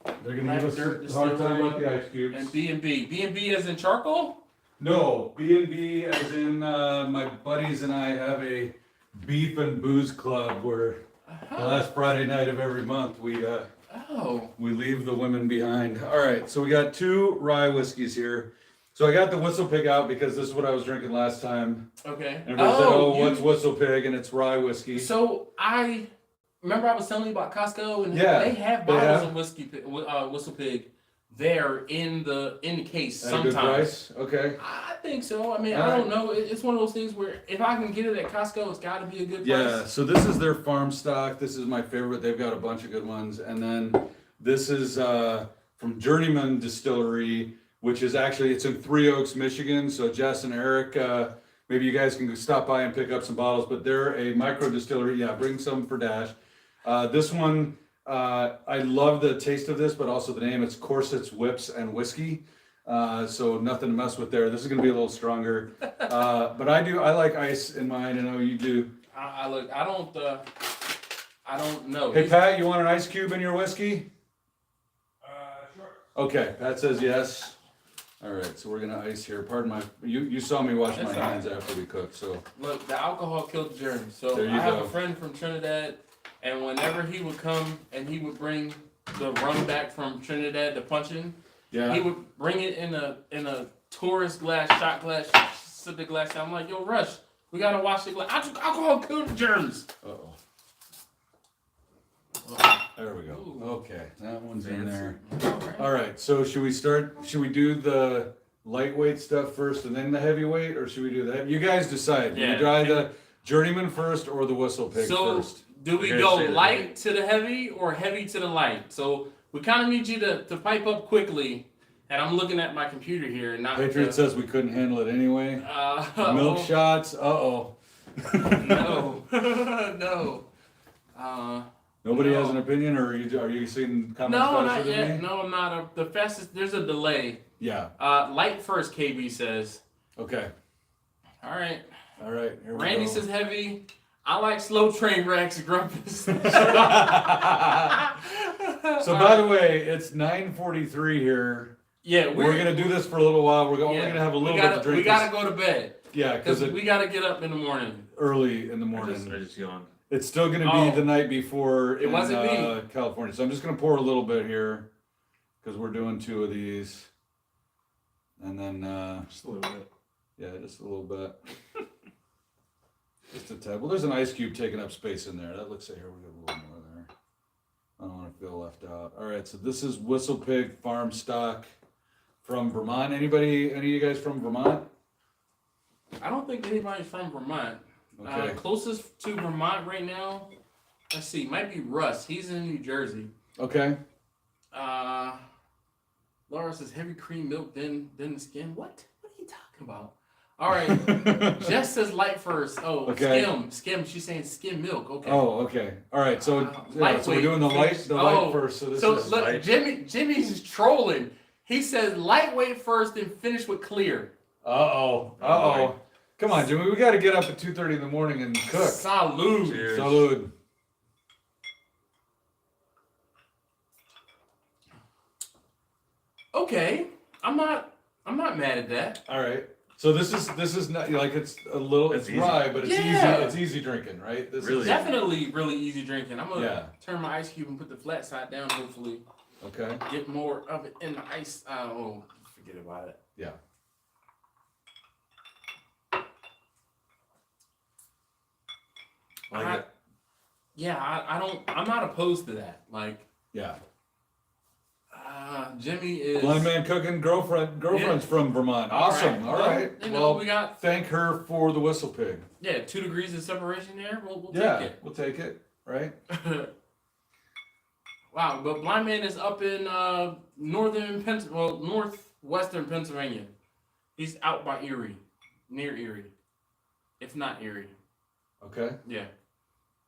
Now. They're gonna Black give Dirt us a hard time about Distillery the ice cubes. And B&B. B&B as in charcoal? No, B&B as in my buddies and I have a beef and booze club where the last Friday night of every month we leave the women behind. All right, so we got 2 rye whiskeys here. So I got the Whistle Pig out because this is what I was drinking last time. Okay. Everybody said, "Oh, what's Whistle Pig?" And it's rye whiskey. So I remember I was telling you about Costco, and Yeah, they have bottles of Whistle Pig there in the case At a good sometimes. price? Okay. I think so. I mean, All I don't right. know. It's one of those things where if I can get it at Costco, it's got to be a good price. Yeah, so this is their farm stock. This is my favorite. They've got a bunch of good ones. And then this is from Journeyman Distillery, which is actually, it's in Three Oaks, Michigan. So Jess and Eric, maybe you guys can go stop by and pick up some bottles, but they're a micro distillery. Yeah, bring some for Dash. This one, I love the taste of this, but also the name. It's Corsets, Whips, and Whiskey. So nothing to mess with there. This is gonna be a little stronger. But I like ice in mine. I know you do. I don't know. Hey Pat, you want an ice cube in your whiskey? Sure. Okay, Pat says yes. All right, so we're gonna ice here. Pardon my, you saw me wash my That's hands after we cooked, so. Look, the alcohol killed the germs. So There you I have go. a friend from Trinidad, and whenever he would come and he would bring the rum back from Trinidad to punching, Yeah. he would bring it in a tourist glass, shot glass, sip the glass. I'm like, yo, Rush, we gotta wash the glass. Alcohol killed the germs. Uh-oh. There we go. Ooh. Okay, that one's in Fancy. there. Alright. All right, so should we do the lightweight stuff first and then the heavyweight, or should we do that? You guys decide. Do Yeah. we try the Journeyman first or the Whistle Pig So first? do we We're go gonna say the light to the heavy or heavy to the light? So we kind of need you to pipe up quickly. And I'm looking at my computer here, and not Patriot says we couldn't handle it anyway. Milk shots, uh-oh. No, no. Nobody No. has an opinion, or are you seeing comments No, faster not than yet. me? No, I'm not. The fastest. There's a delay. Yeah, Light first. KB says. okay. All right. All right, here we Randy go. says heavy. I like slow train wrecks, Grumpus. So by the way, it's 9:43 here. Yeah, We're gonna do this for a little while. We're only yeah, gonna have a little we bit gotta, to drink. We gotta go to bed Yeah, because because we gotta get up in the morning. early in the I morning. just yawned. It's still gonna be Oh. the night before It in wasn't me. California. So I'm just gonna pour a little bit here because we're doing 2 of these, and then Just a little bit. yeah, just a little bit. Just a tad. Well, there's an ice cube taking up space in there. That looks like here we got a little more there. I don't want to feel left out. All right, so this is Whistle Pig farm stock from Vermont. Any of you guys from Vermont? I don't think anybody's from Vermont. Okay. Closest to Vermont right now, let's see, might be Russ. He's in New Jersey. Okay. Laura says heavy cream milk, then the skin. What are you talking about? All right. Jess says light first. Oh, Okay. Skim. She's saying skim milk. Okay. Oh, okay. All right. So, so we're Lightweight. doing the light first. So this So is look, light. Jimmy's trolling. He says lightweight first, then finish with clear. Uh oh. Come on, Jimmy. We got to get up at 2:30 in the morning and cook. Salud. Cheers. Salud. Okay, I'm not mad at that. All right. So this is not like it's a little It's it's easy. rye, but it's Yeah. easy. It's easy drinking, right? This Really? is Definitely really easy drinking. I'm gonna Yeah. turn my ice cube and put the flat side down. Hopefully, okay. get more of it in the ice. Forget about it. Yeah. Like it. Yeah, I'm not opposed to that. Like, Yeah. Jimmy is. Blind man cooking. Girlfriend's from Vermont. Awesome. All right. You know, Well, we got thank her for the Whistle Pig. 2 degrees of separation there. We'll Yeah, take we'll take it. Right. it. Wow, but Blind Man is up in northwestern Pennsylvania. He's out by Erie, near Erie, if not Erie. Okay. Yeah.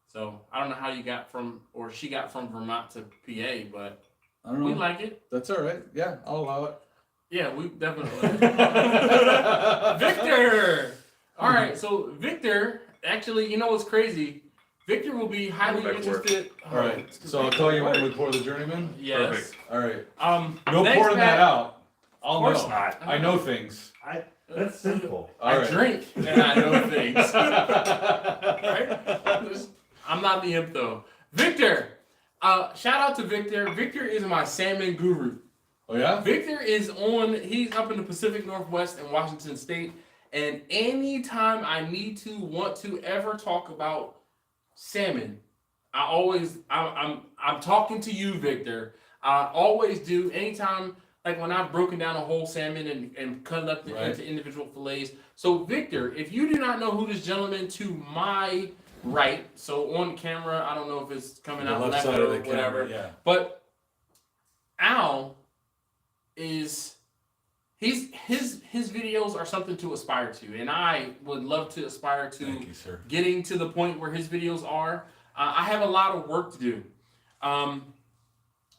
So I don't know how you got from, or she got from Vermont to PA, but I don't know. We like it. That's all right. Yeah, I'll allow it. Yeah, we definitely. Victor. All right, so Victor. Actually, you know what's crazy? Victor will be highly interested. All right, so I'll call you when we pour the journeyman. Yes. Perfect. All right. No pouring that out. I'll Of course know. not. I know things. That's simple. All right. I drink and I know things. Right? I'm not the imp though. Victor. Shout out to Victor. Victor is my salmon guru. Oh yeah. Victor he's up in the Pacific Northwest in Washington State. And anytime I want to ever talk about salmon, I'm talking to you, Victor. I always do. Anytime, like when I've broken down a whole salmon and cut it up into individual fillets. So Victor, if you do not know who this gentleman to my right, so on camera, I don't know if it's coming out left side or of the whatever, camera, yeah. but Al is. His videos are something to aspire to, and I would love to aspire to Thank you, sir. getting to the point where his videos are. I have a lot of work to do. All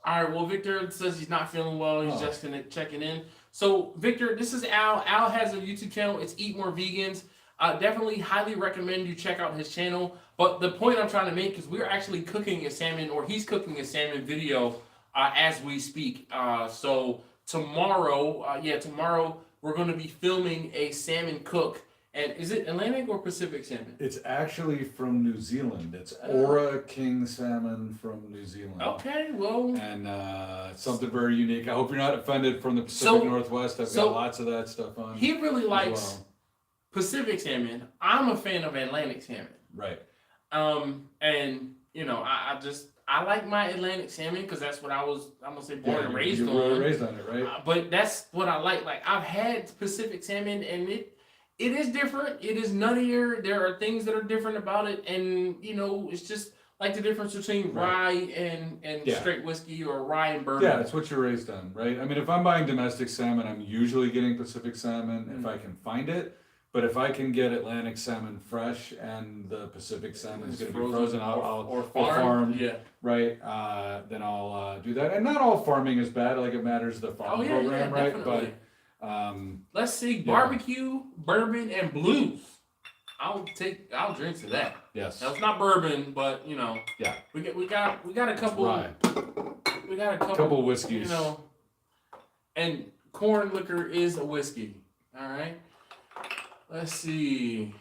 right, well, Victor says he's not feeling well. He's just checking in. So, Victor, this is Al. Al has a YouTube channel. It's Eat More Vegans. Definitely highly recommend you check out his channel. But the point I'm trying to make is we're actually cooking a salmon, or he's cooking a salmon video as we speak. So tomorrow we're going to be filming a salmon cook. And is it Atlantic or Pacific salmon? It's actually from New Zealand. It's Ora King salmon from New Zealand. Okay, well. And something very unique. I hope you're not offended from the Pacific Northwest. I've got lots of that stuff on. He really likes Pacific salmon. I'm a fan of Atlantic salmon. Right. And you know, I like my Atlantic salmon because that's what I'm gonna say born and raised on. You were raised on it, right? But that's what I like. Like I've had Pacific salmon, and it is different. It is nuttier. There are things that are different about it, and you know, it's just like the difference between rye and straight whiskey or rye and bourbon. Yeah, it's what you're raised on, right? I mean, if I'm buying domestic salmon, I'm usually getting Pacific salmon if I can find it. But if I can get Atlantic salmon fresh and the Pacific salmon is going to be frozen, or farmed, right? Then I'll do that. And not all farming is bad. Like it matters the farm program, right? Definitely. But let's see, barbecue, bourbon, and blues. I'll drink to that. Yes. Now it's not bourbon, but you know, we got a couple. We got a couple whiskeys. You know, and corn liquor is a whiskey. All right. Let's see.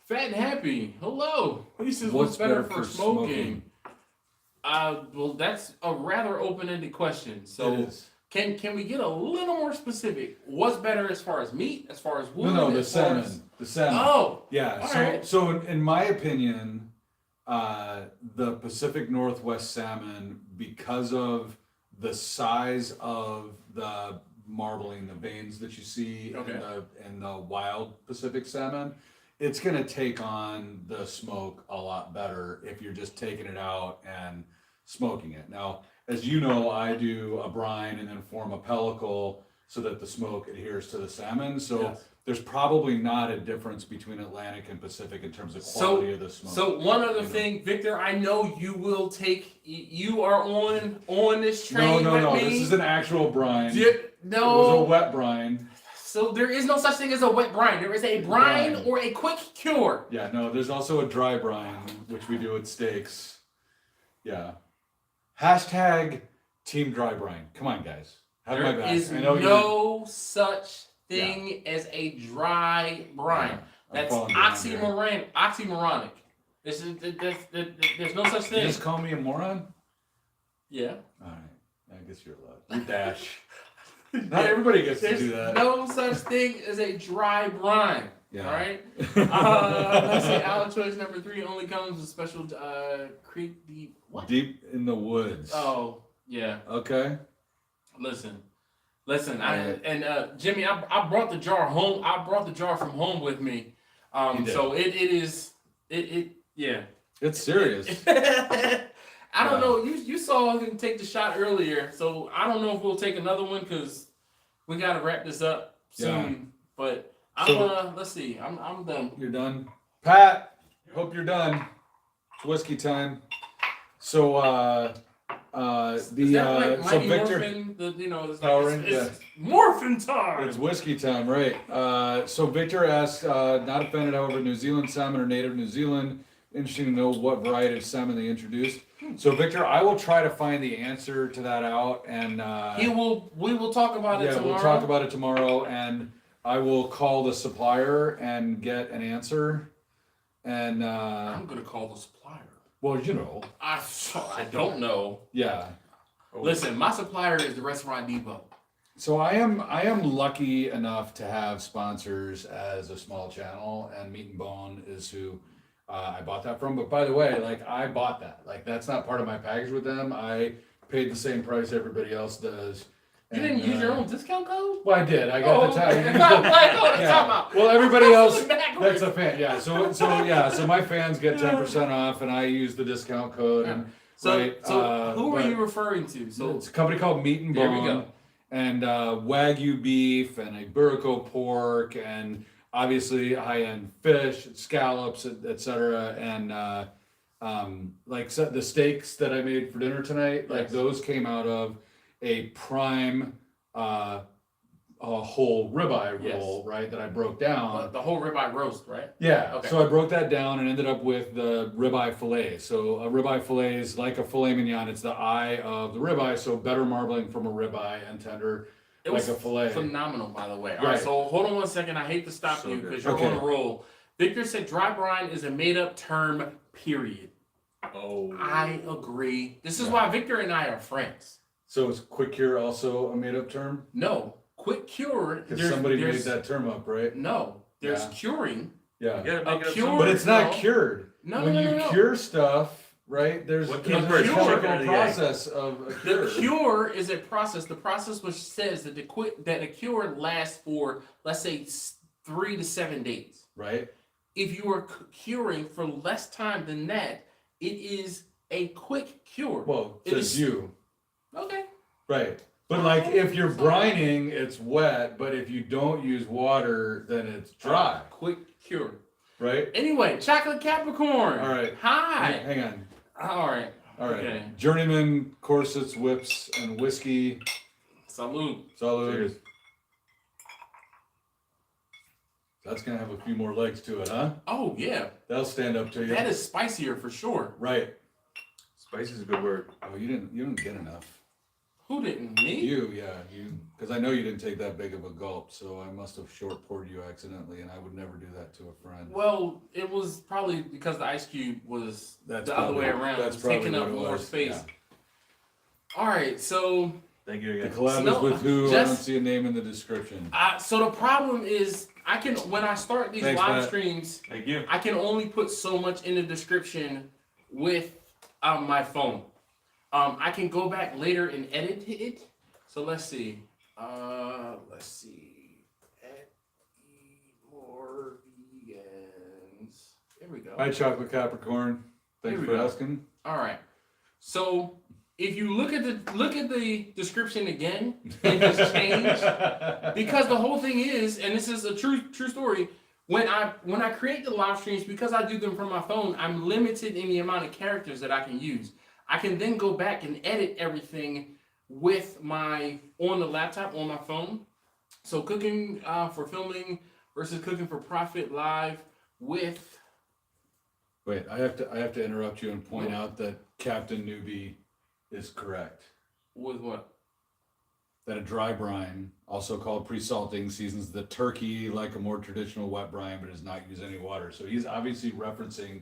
Fat and Happy. Hello. He says, what's better for smoking? Well, that's a rather open-ended question. So, it is. Can we get a little more specific? What's better as far as meat? As far as wood? No, the salmon. The salmon. Oh. Yeah. So in my opinion, the Pacific Northwest salmon, because of the size of the marbling, the veins that you see in the wild Pacific salmon, it's going to take on the smoke a lot better if you're just taking it out and smoking it. Now, as you know, I do a brine and then form a pellicle so that the smoke adheres to the salmon. So there's probably not a difference between Atlantic and Pacific in terms of quality of the smoke. So one other thing, Victor, I know you will take. You are on this train. No. This is an actual brine. No. It was a wet brine. So there is no such thing as a wet brine. There is a brine or a quick cure. Yeah, no, there's also a dry brine, which we do at steaks. Yeah. Hashtag Team Dry Brine. Come on, guys. Have my back. There is no such thing as a dry brine. That's oxymoronic. There's no such thing. You just call me a moron? Yeah. All right. I guess you're allowed. You dash. Not everybody gets to do that. No such thing as a dry brine. Yeah. All right. Let's say Allen choice number 3 only comes with special creek deep. What? Deep in the woods. Oh yeah. Okay. Listen. Jimmy, I brought the jar home. I brought the jar from home with me. So it is. It's serious. I don't know. You saw him take the shot earlier, so I don't know if we'll take another one because we got to wrap this up soon. Yeah. But let's see. I'm done. You're done, Pat. Hope you're done. It's whiskey time. So Is that like so Mighty Victor, Morphin? It's Power like, Rangers, it's Morphin time. it's whiskey time, right? So Victor asks, not offended, however, New Zealand salmon or native New Zealand. Interesting to know what variety of salmon they introduced. So Victor, I will try to find the answer to that out, and we will talk about it tomorrow. we'll talk about it tomorrow, and I will call the supplier and get an answer. And I'm gonna call the supplier. Well, I don't know. Yeah. Listen, my supplier is the Restaurant Depot. So I am lucky enough to have sponsors as a small channel, and Meat and Bone is who I bought that from. But by the way, like, I bought that. Like, that's not part of my package with them. I paid the same price everybody else does. You didn't use your own discount code? Well, I did. I got the tag. Yeah. Well, everybody else, that's a fan. Yeah. So my fans get 10% off, and I use the discount code. And, who are you referring to? So it's a company called Meat and Bone. There we go. And Wagyu beef and a Iberico pork and obviously high-end fish, scallops, etc. And the steaks that I made for dinner tonight, like those came out of a prime a whole ribeye roll, right, that I broke down. The whole ribeye roast, right? Yeah. Okay. So I broke that down and ended up with the ribeye fillet. So a ribeye fillet is like a filet mignon. It's the eye of the ribeye, so better marbling from a ribeye and tender like a fillet. Phenomenal, by the way. All right, so hold on one second. I hate to stop you because you're on a roll. Victor said dry brine is a made-up term, period. Oh. I agree. This is why Victor and I are friends. So is quick cure also a made-up term? No. Quick cure. Because somebody made that term up, right? No. There's curing. Yeah. A cure, but it's not cured. No, when you cure stuff, right? There's a chemical process of a cure. The cure is a process. The process which says that a cure lasts for, let's say, 3 to 7 days. Right. If you are curing for less time than that, it is a quick cure. Well, it says you. Okay. Right. But like if you're brining, it's wet, but if you don't use water, then it's dry. Quick cure. Right? Anyway, Chocolate Capricorn. All right. Hi. Hang on. All right. Okay. Journeyman, corsets, whips, and whiskey. Salud. Cheers. That's going to have a few more legs to it, huh? Oh, yeah. That'll stand up to you. That is spicier for sure. Right. Spicy is a good word. Oh, you didn't get enough. Who didn't? Me? You, because I know you didn't take that big of a gulp, so I must have short poured you accidentally, and I would never do that to a friend. Well, it was probably because the ice cube was the other way around. That's it's taking up more space. Yeah. All right, so thank you again. The collab is with who? I don't see a name in the description. So the problem is, when I start these live streams, thank you. I can only put so much in the description with my phone. I can go back later and edit it. So let's see. More vegans. There we go. Hi, Chocolate Capricorn. Thanks for asking. All right. So if you look at the description again and just change, because the whole thing is, and this is a true story. When I create the live streams, because I do them from my phone, I'm limited in the amount of characters that I can use. I can then go back and edit everything on the laptop, on my phone. So cooking for filming versus cooking for profit live with. Wait, I have to interrupt you and point out that Captain Newbie is correct. With what? That a dry brine, also called pre-salting, seasons the turkey like a more traditional wet brine, but does not use any water. So he's obviously referencing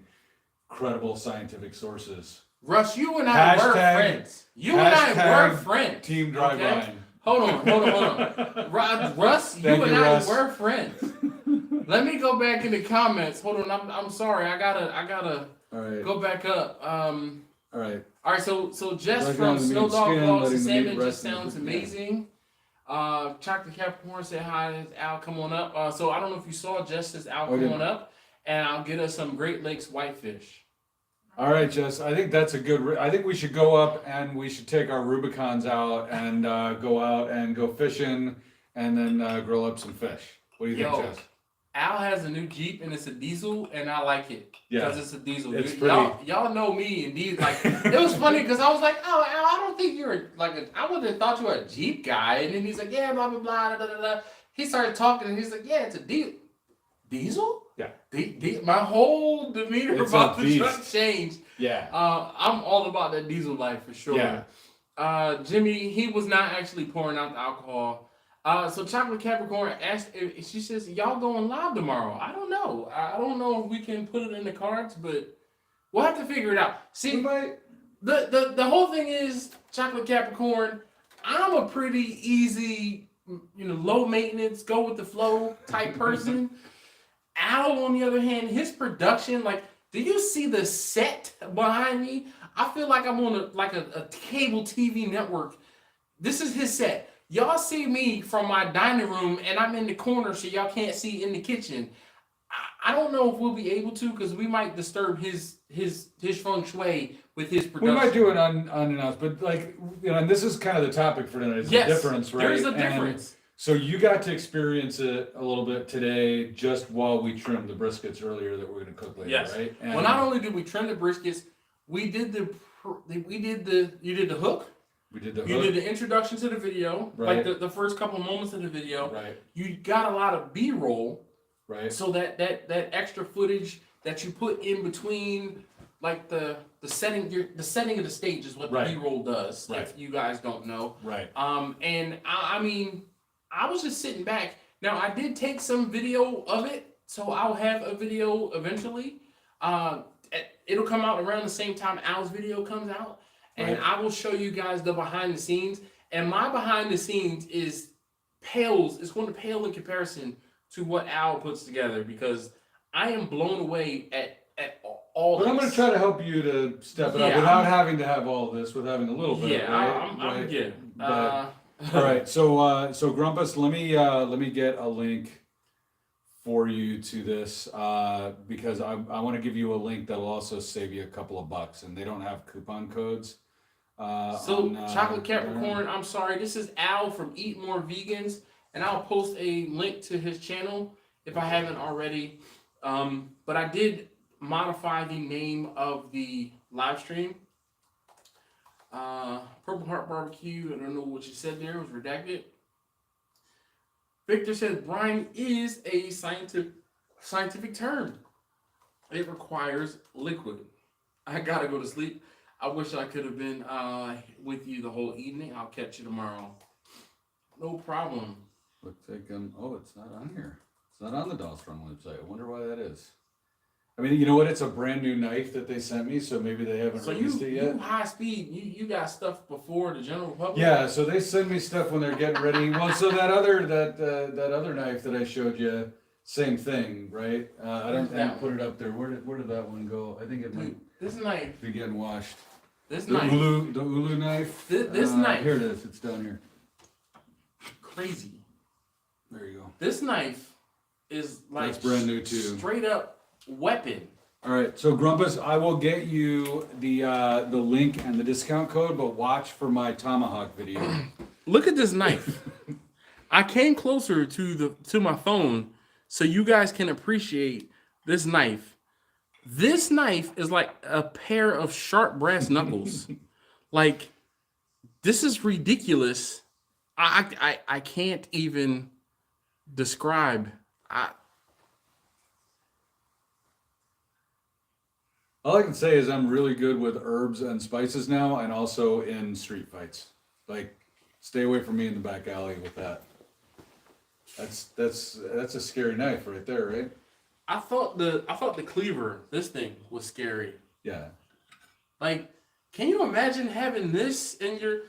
credible scientific sources. Russ, you and I were friends. You and I were friends. Team Dry Brine. Hold on. Russ, you and I were friends. Let me go back in the comments. Hold on, I'm sorry. I gotta go back up. All right. So Jess from Snow Dog Logs and Salmon just sounds amazing. Chocolate Capricorn said hi. Is Al, come on up. So I don't know if you saw Jess says Al, come on up, and I'll get us some Great Lakes whitefish. All right, Jess. I think that's a good. I think we should go up and we should take our Rubicons out and go out and go fishing and then grill up some fish. What do you think, Jess? Al has a new Jeep and it's a diesel, and I like it because it's a diesel. It's y'all know me and these like it was funny because I was like, oh Al, I don't think you're I would have thought you were a Jeep guy, and then he's like, yeah, blah blah blah, da, da, da. He started talking and he's like, yeah, it's a diesel. Yeah, my whole demeanor about the truck changed. Yeah, I'm all about that diesel life for sure. Yeah. Jimmy, he was not actually pouring out the alcohol. So Chocolate Capricorn asked if she says, y'all going live tomorrow? I don't know. I don't know if we can put it in the cards, but we'll have to figure it out. See, the whole thing is, Chocolate Capricorn, I'm a pretty easy, low maintenance, go with the flow type person. Al, on the other hand, his production, do you see the set behind me? I feel like I'm on a cable TV network. This is his set. Y'all see me from my dining room, and I'm in the corner, so y'all can't see in the kitchen. I don't know if we'll be able to, because we might disturb his feng shui with his production. We might do it unannounced, but and this is kind of the topic for tonight. It's the difference, right? There's a difference. So you got to experience it a little bit today, just while we trimmed the briskets earlier that we're going to cook later, right? And well, not only did we trim the briskets, you did the hook. We did the hook. You did the introduction to the video, right. the first couple moments of the video. Right. You got a lot of B-roll, right? So that extra footage that you put in between, the setting of the stage is what the B-roll does. Right. If you guys don't know, right? And I mean, I was just sitting back. Now I did take some video of it, so I'll have a video eventually. It'll come out around the same time Al's video comes out. And I will show you guys the behind the scenes. And my behind the scenes it's going to pale in comparison to what Al puts together, because I am blown away at all But this. I'm going to try to help you to step it up without having to have all this, with having a little bit. Yeah, all right. So Grumpus, let me get a link for you to this, because I want to give you a link that'll also save you a couple of bucks, and they don't have coupon codes. Chocolate Capricorn, I'm sorry, this is Al from Eat More Vegans, and I'll post a link to his channel if I haven't already. But I did modify the name of the live stream. Purple Heart Barbecue, I don't know what you said there, it was redacted. Victor says brine is a scientific term. It requires liquid. I gotta go to sleep. I wish I could have been with you the whole evening. I'll catch you tomorrow. No problem. Looks like it's not on here. It's not on the Dolls Run website. I wonder why that is. I mean, you know what? It's a brand new knife that they sent me, so maybe they haven't released it yet. You high speed. You got stuff before the general public. Yeah, so they send me stuff when they're getting ready. Well, so that other knife that I showed you, same thing, right? I didn't put it up there. Where did that one go? I think it might. This knife be getting washed. This the knife. The Ulu knife. This knife. Here it is. It's down here. Crazy. There you go. This knife is that's brand new too. Straight up weapon. All right, so Grumpus, I will get you the link and the discount code, but watch for my tomahawk video. Look at this knife. I came closer to my phone so you guys can appreciate this knife. This knife is like a pair of sharp brass knuckles. This is ridiculous. I can't even describe. All I can say is I'm really good with herbs and spices now, and also in street fights. Stay away from me in the back alley with that. That's a scary knife right there, right? I thought the cleaver, this thing, was scary. Yeah. Can you imagine having this in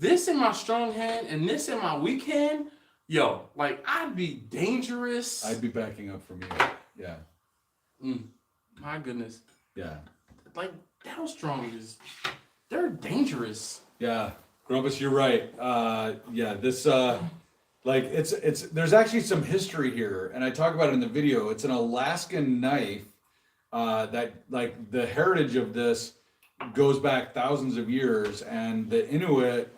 this in my strong hand and this in my weak hand? Yo, I'd be dangerous. I'd be backing up from you. Yeah. My goodness. Yeah. Down strong they're dangerous. Yeah. Grumpus, you're right. Yeah, this it's there's actually some history here, and I talk about it in the video. It's an Alaskan knife that the heritage of this goes back thousands of years, and the Inuit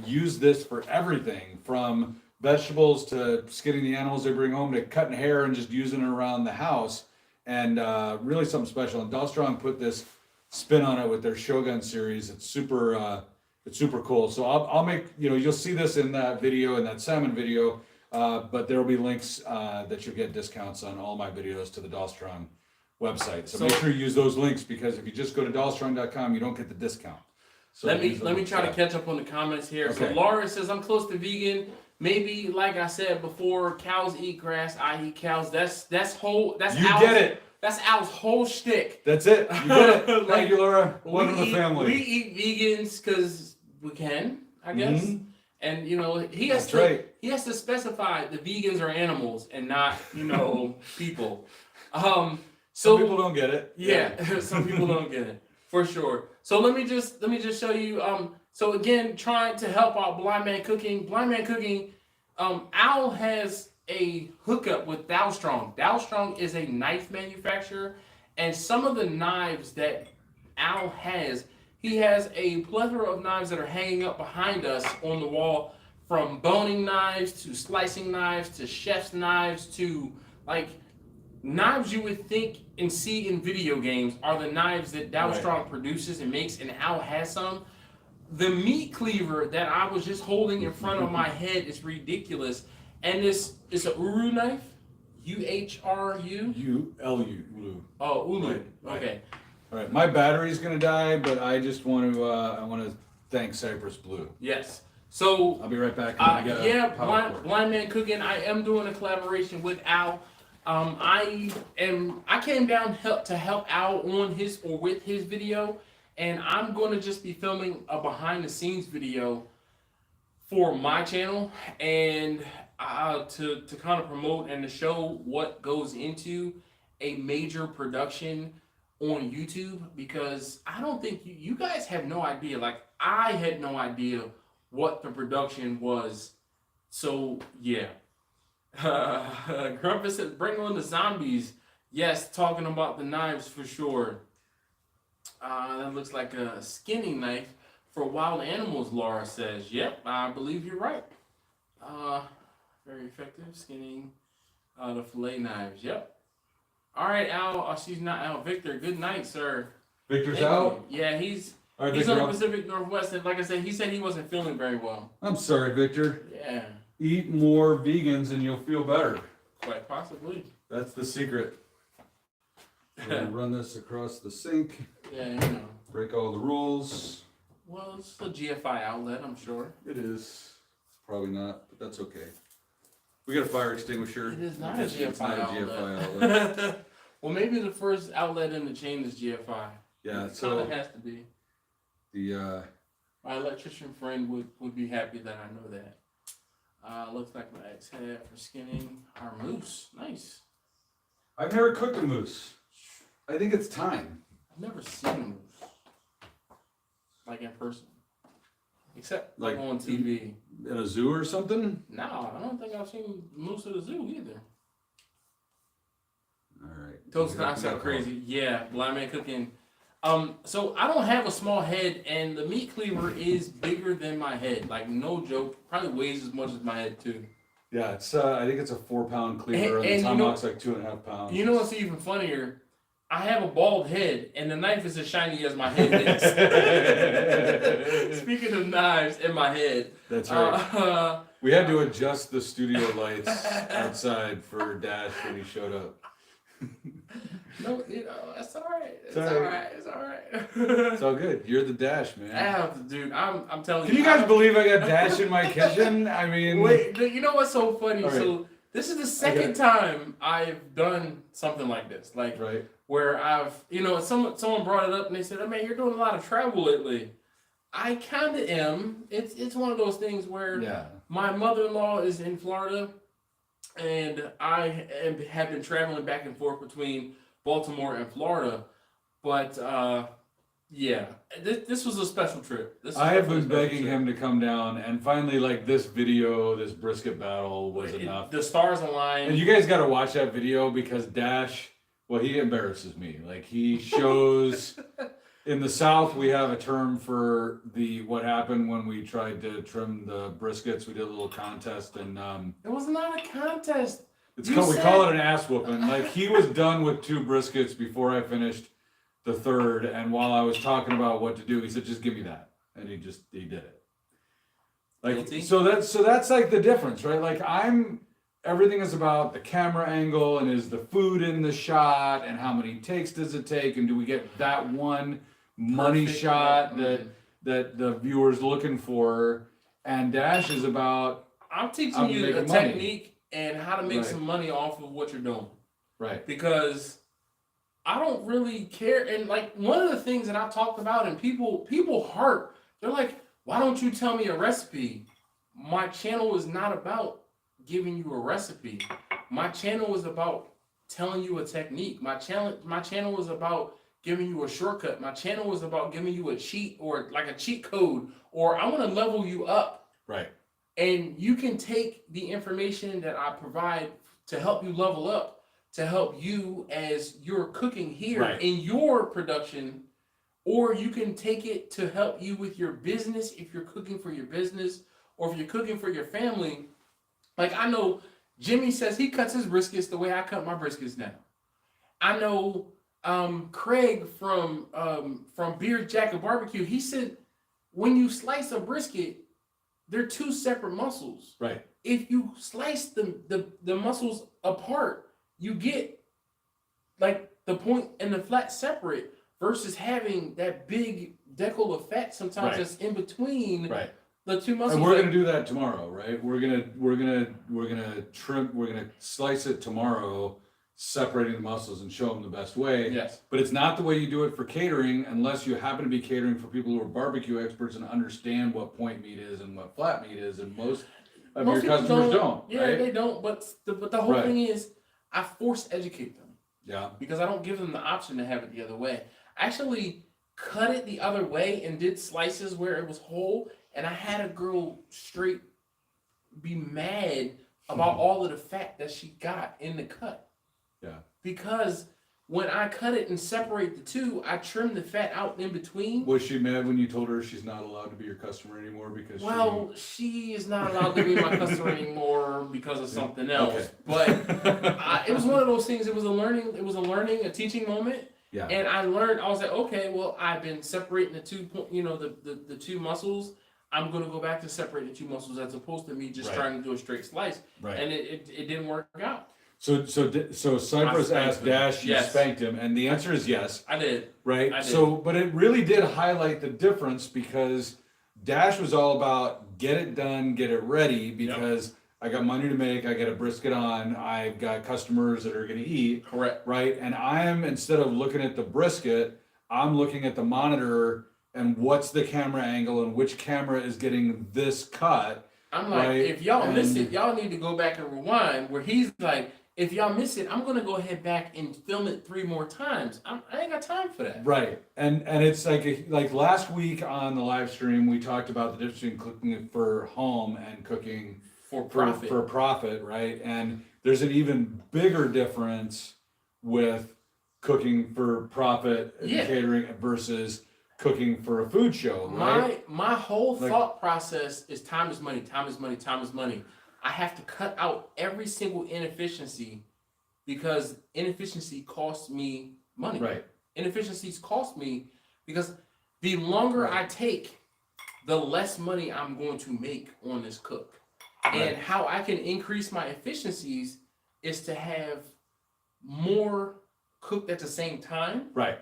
use this for everything from vegetables to skinning the animals they bring home to cutting hair and just using it around the house. And really something special. And Dalstrong put this spin on it with their Shogun series. It's super cool. So I'll make, you'll see this in that video, in that salmon video, but there will be links that you'll get discounts on all my videos to the Dalstrong website. So make sure you use those links, because if you just go to dalstrong.com, you don't get the discount. So let me try to catch up on the comments here. Okay. So Laura says, I'm close to vegan. Maybe, like I said before, cows eat grass, I eat cows. That's get it. That's Al's whole shtick. That's it. You get it. Thank you, Laura. Welcome to the family. We eat vegans because we can, I guess. Mm-hmm. And he has to specify the vegans are animals and not people. So some people don't get it. Yeah, some people don't get it for sure. So let me just show you. So again, trying to help out Blind Man Cooking. Blind Man Cooking. Al has a hookup with Dalstrong. Dalstrong is a knife manufacturer, and some of the knives that Al has, he has a plethora of knives that are hanging up behind us on the wall, from boning knives to slicing knives to chef's knives to knives you would think and see in video games are the knives that Dalstrong produces and makes, and Al has some. The meat cleaver that I was just holding in front of my head is ridiculous. And this is a Uru knife, U-H-R-U? U-L-U. Oh, Ulu. Right. Okay. All right. My battery's gonna die, but I just want to thank Cypress Blue. Yes. So I'll be right back. Blind Man Cooking. I am doing a collaboration with Al. I came down to help Al on with his video, and I'm going to just be filming a behind the scenes video for my channel, and to kind of promote and to show what goes into a major production on YouTube, because I don't think you guys have no idea. Like, I had no idea what the production was. So yeah. Grumpus says, bring on the zombies. Yes, talking about the knives for sure. That looks like a skinning knife for wild animals, Laura says. Yep, I believe you're right. Very effective skinning the fillet knives. Yep. All right, Al. She's not Al. Victor, good night, sir. Victor's out? Yeah, he's Victor, on the Pacific Northwest, and like I said, he said he wasn't feeling very well. I'm sorry, Victor. Yeah. Eat more vegans and you'll feel better. Quite possibly. That's the secret. We're gonna run this across the sink. Yeah, Break all the rules. Well, it's a GFI outlet, I'm sure. It is. Probably not, but that's okay. We got a fire extinguisher. It is not a GFI outlet. outlet. Well, maybe the first outlet in the chain is GFI. Yeah, so it has to be. My electrician friend would be happy that I know that. Looks like my ex had for skinning our moose. Nice. I've never cooked a moose. I think it's time. I've never seen a moose, like in person, except like on TV. In a zoo or something? No, I don't think I've seen moose at a zoo either. All right. Those not sound crazy. Yeah, Blind Man Cooking. So I don't have a small head, and the meat cleaver is bigger than my head. Like, no joke. Probably weighs as much as my head too. Yeah, it's I think it's a 4-pound cleaver, and the tomahawk's like 2.5 pounds. You know what's even funnier? I have a bald head, and the knife is as shiny as my head is. Speaking of knives in my head. That's right. We had to adjust the studio lights outside for Dash when he showed up. No, that's all right. It's all right. It's all right. It's all good. You're the Dash, man. Dude, I'm telling you. Can you guys believe I got Dash in my kitchen? I mean, wait. You know what's so funny? Right. So this is the second time I've done something like this. Like, right. Where I've, someone brought it up and they said, "Oh man, you're doing a lot of travel lately." I kind of am. It's one of those things where my mother-in-law is in Florida, and I have been traveling back and forth between Baltimore and Florida. But this was a special trip. I have been begging him to come down, and finally, like, this video, this brisket battle was enough. The stars aligned. And you guys got to watch that video, because Dash, well, he embarrasses me. Like, he shows In the South, we have a term for what happened when we tried to trim the briskets. We did a little contest, and It was not a contest. we call it an ass whooping. Like, he was done with 2 briskets before I finished the 3rd, and while I was talking about what to do, he said, "Just give me that," and he did it. Like, Guilty. so that's like the difference, right? Like, everything is about the camera angle, and is the food in the shot, and how many takes does it take, and do we get that one money Perfect shot one. that the viewer's looking for? And Dash is about I'm teaching you a making money. technique and how to make Right. some money off of what you're doing. right. Because I don't really care. And like one of the things that I talked about, and people heart, they're like, "Why don't you tell me a recipe?" My channel is not about giving you a recipe. My channel is about telling you a technique. My channel is about giving you a shortcut. My channel is about giving you a cheat, or like a cheat code, or I want to level you up. Right. And you can take the information that I provide to help you level up, to help you as you're cooking here Right. in your production, or you can take it to help you with your business if you're cooking for your business, or if you're cooking for your family. Like, I know Jimmy says he cuts his briskets the way I cut my briskets now. I know Craig from Beard Jacket Barbecue, he said when you slice a brisket, they're 2 separate muscles. Right. If you slice the muscles apart, you get like the point and the flat separate, versus having that big decal of fat sometimes Right. that's in between Right. the 2 muscles. And we're gonna do that tomorrow, right? We're gonna slice it tomorrow, separating the muscles and show them the best way. Yes. But it's not the way you do it for catering, unless you happen to be catering for people who are barbecue experts and understand what point meat is and what flat meat is, and most of your people customers don't. Yeah, right? they don't. But the whole Right. thing is, I force educate them Yeah. because I don't give them the option to have it the other way. I actually cut it the other way and did slices where it was whole, and I had a girl straight be mad about all of the fat that she got in the cut. Yeah. Because when I cut it and separate the 2, I trim the fat out in between. Was she mad when you told her she's not allowed to be your customer anymore because She is not allowed to be my customer anymore because of something else. Okay. But it was one of those things. It was a teaching moment. Yeah. And I learned. I was like, okay, well, I've been separating the 2 the 2 muscles. I'm gonna go back to separating the 2 muscles as opposed to me just Right. trying to do a straight slice. Right. And it didn't work out. So Cypress asked Dash, you Yes. spanked him, and the answer is yes. I did. Right? I did. So, but it really did highlight the difference, because Dash was all about get it done, get it ready, because I got money to make, I got a brisket on, I've got customers that are going to eat. Correct. Right? And instead of looking at the brisket, I'm looking at the monitor and what's the camera angle and which camera is getting this cut. I'm like, right? if y'all miss it, y'all need to go back and rewind. Where he's like, if y'all miss it, I'm gonna go ahead back and film it 3 more times. I ain't got time for that. Right, and it's like last week on the live stream, we talked about the difference between cooking for home and cooking For profit. for profit, right? And there's an even bigger difference with cooking for profit and catering versus cooking for a food show, right? My whole thought process is time is money, time is money, time is money. I have to cut out every single inefficiency because inefficiency costs me money. Right. Inefficiencies cost me because the longer I take, the less money I'm going to make on this cook. And how I can increase my efficiencies is to have more cooked at the same time. Right.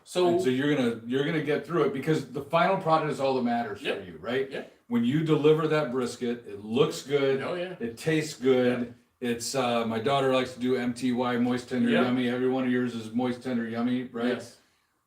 So you're gonna get through it because the final product is all that matters for you, right? Yeah. When you deliver that brisket, it looks good. Oh yeah. It tastes good. Yeah. It's my daughter likes to do MTY, moist, tender, yummy. Every one of yours is moist, tender, yummy, right? Yes.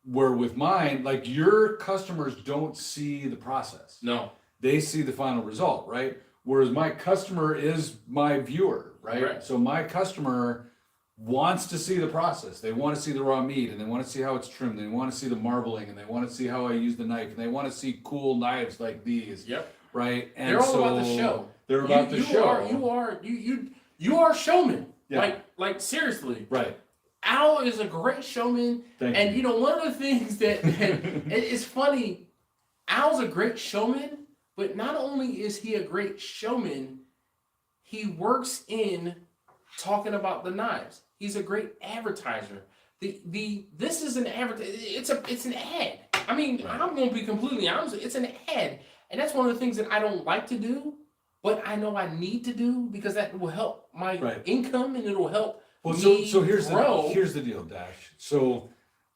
Where with mine, like your customers don't see the process. No. They see the final result, right? Whereas my customer is my viewer, right? Right. So my customer wants to see the process. They want to see the raw meat, and they want to see how it's trimmed. They want to see the marbling, and they want to see how I use the knife, and they want to see cool knives like these. Yep. Right. And they're all about the show. They're about the show. You are showman. Yeah. Like seriously. Right. Al is a great showman. Thank you know, one of the things that it's funny, Al's a great showman, but not only is he a great showman, he works in talking about the knives. He's a great advertiser. This is an it's an ad. I mean, right. I'm gonna be completely honest. It's an ad, and that's one of the things that I don't like to do, but I know I need to do because that will help my income and it'll help. Well, so here's the deal, Dash. So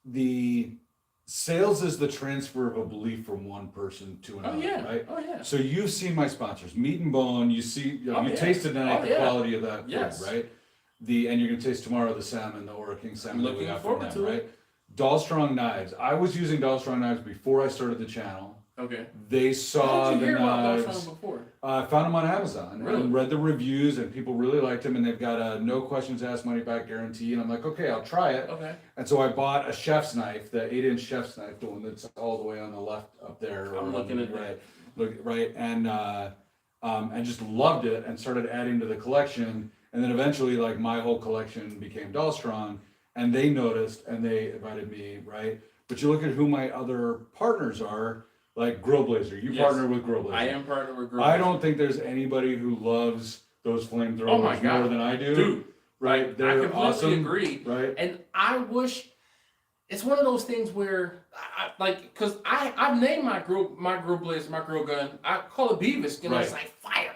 the sales is the transfer of a belief from one person to another, right? Oh yeah. So you've seen my sponsors, Meat and Bone. You see, you tasted tonight the quality of that food, right? And you're gonna taste tomorrow the salmon, the Ora King salmon that we got from them, right? Dollstrong knives. I was using Dollstrong knives before I started the channel. Okay. They saw How did you hear knives. about Dollstrong before? I found them on Amazon and read the reviews, and people really liked them. And they've got a no questions asked, money back guarantee. And I'm like, okay, I'll try it. Okay. And so I bought a chef's knife, the 8-inch chef's knife, the one that's all the way on the left up there. I'm looking at that. Right, and just loved it and started adding to the collection. And then eventually, like, my whole collection became Dollstrong, and they noticed and they invited me, right? But you look at who my other partners are, like Grill Blazer. You partner with Grill Blazer. I am partnered with Grill Blazer. I don't think there's anybody who loves those flamethrowers more than I do. Dude, right? They're I completely awesome, agree. Right? And I wish it's one of those things where because I've named my grill blazer, my grill gun. I call it Beavis, you know, it's like fire,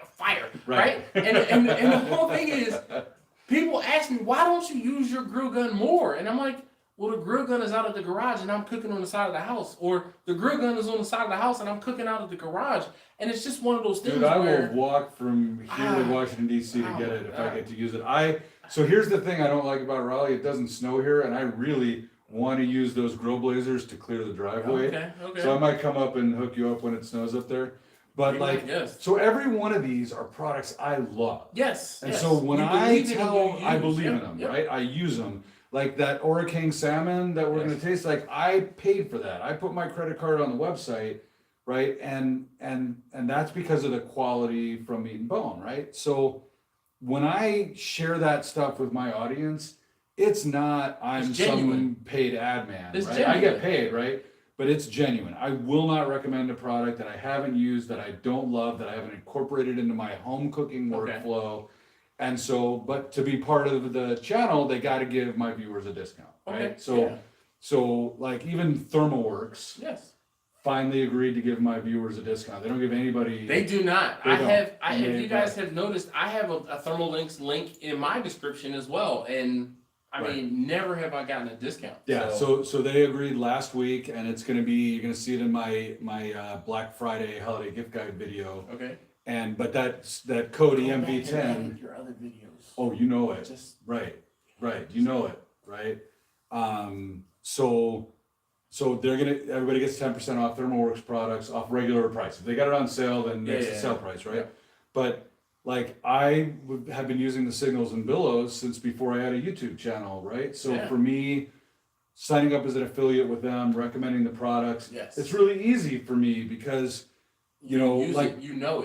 right? And the whole thing is, people ask me, why don't you use your grill gun more? And I'm like, well, the grill gun is out of the garage and I'm cooking on the side of the house, or the grill gun is on the side of the house and I'm cooking out of the garage. And it's just one of those things. Dude, I will walk from here to Washington D.C. to get it if I get to use it. So here's the thing I don't like about Raleigh. It doesn't snow here, and I really want to use those Grill Blazers to clear the driveway. Okay. So I might come up and hook you up when it snows up there. But so every one of these are products I love. Yes. And so when I believe in them, right? I use them. Like that Ora King salmon that we're going to taste, like I paid for that. I put my credit card on the website, right? And that's because of the quality from Meat and Bone, right? So when I share that stuff with my audience, it's not I'm some paid ad man, right? Genuine. I get paid, right? But it's genuine. I will not recommend a product that I haven't used, that I don't love, that I haven't incorporated into my home cooking workflow. And so, but to be part of the channel, they got to give my viewers a discount, right? So like even ThermoWorks, finally agreed to give my viewers a discount. They don't give anybody. They do not. If you guys have noticed, I have a ThermoLinks link in my description as well, and I mean, never have I gotten a discount. Yeah. So they agreed last week, and it's going to be, you're going to see it in my Black Friday holiday gift guide video. Okay. But that code EMV10. Your other videos. Oh, you know it. Right. You know it, right? So everybody gets 10% off ThermoWorks products off regular price. If they got it on sale, then it's the sale price, right? Yeah. But like I have been using the Signals and Billows since before I had a YouTube channel, right? So for me, signing up as an affiliate with them, recommending the products, it's really easy for me because you know it.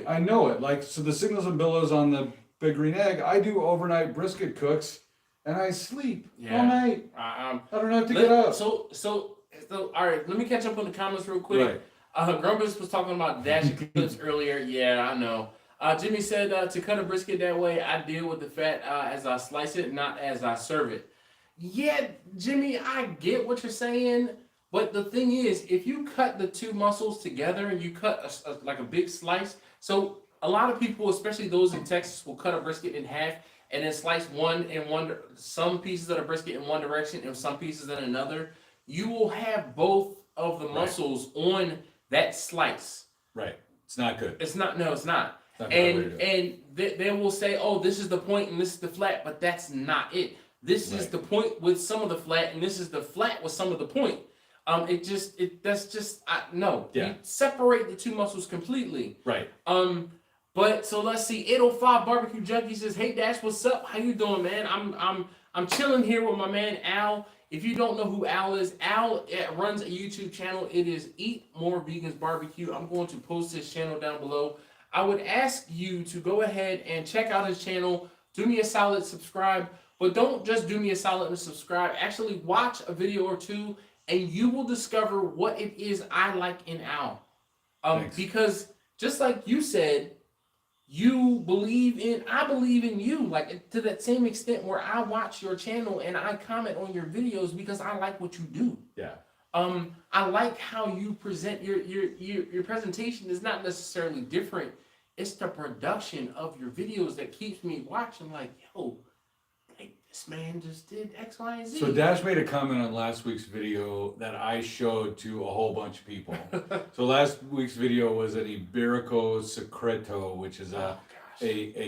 I know it. Like, so the Signals and Billows on the Big Green Egg, I do overnight brisket cooks and I sleep all night. I don't have to get up. So all right, let me catch up on the comments real quick. Grumpus was talking about dash clips earlier. Yeah, I know. Jimmy said to cut a brisket that way, I deal with the fat as I slice it, not as I serve it. Yeah, Jimmy, I get what you're saying, but the thing is, if you cut the two muscles together and you cut like a big slice, so a lot of people, especially those in Texas, will cut a brisket in half and then slice some pieces of the brisket in one direction and some pieces in another. You will have both of the muscles on that slice. Right. It's not good. It's not. No, it's not. And they will say, oh, this is the point and this is the flat, but that's not it. This is the point with some of the flat, and this is the flat with some of the point. No. Yeah. You separate the two muscles completely. Right. But so let's see. 805 Barbecue Junkie says, "Hey Dash, what's up? How you doing, man? I'm chilling here with my man Al. If you don't know who Al is, Al runs a YouTube channel. It is Eat More Vegans Barbecue. I'm going to post his channel down below. I would ask you to go ahead and check out his channel. Do me a solid, subscribe. But don't just do me a solid and subscribe. Actually watch a video or two and you will discover what it is I like in Al. Because just like you said, I believe in you, like to that same extent where I watch your channel and I comment on your videos because I like what you do. Yeah. I like how you present your presentation is not necessarily different. It's the production of your videos that keeps me watching like, yo, like this man just did X, Y, and Z. So Dash made a comment on last week's video that I showed to a whole bunch of people. So last week's video was an Iberico Secreto, which is a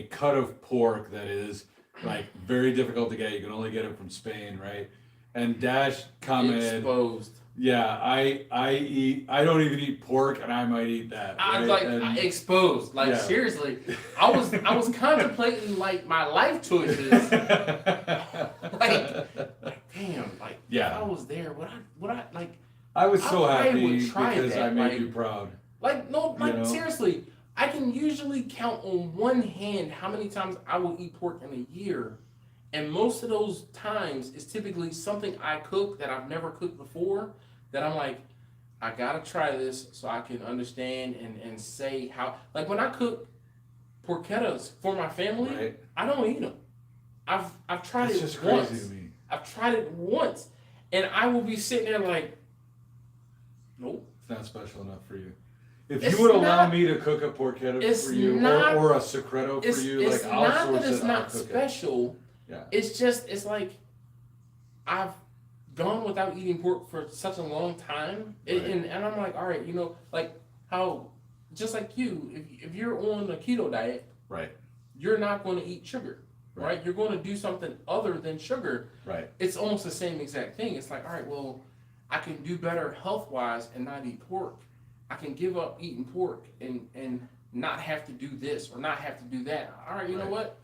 cut of pork that is like very difficult to get. You can only get it from Spain, right? And Dash commented, exposed. Yeah, I don't even eat pork, and I might eat that. I was right? like exposed. Like seriously, I was contemplating like my life choices. like damn, like if I was there, would I like? I was so happy because that. I made you proud. Like no, like seriously, I can usually count on one hand how many times I will eat pork in a year. And most of those times is typically something I cook that I've never cooked before that I'm like, I gotta try this so I can understand and say how. Like when I cook porchettas for my family, I don't eat them. I've tried it just once. Crazy to me. I've tried it once, and I will be sitting there like, nope. It's not special enough for you. If you would allow me to cook a porchetta for you or a secreto for you, like I'll source it. It's not special. Yeah. It's like I've gone without eating pork for such a long time. And I'm like, all right, like how, just like you, if you're on a keto diet, you're not going to eat sugar, right? You're going to do something other than sugar. Right. It's almost the same exact thing. It's like, all right, well, I can do better health-wise and not eat pork. I can give up eating pork and not have to do this or not have to do that. All right, you know what?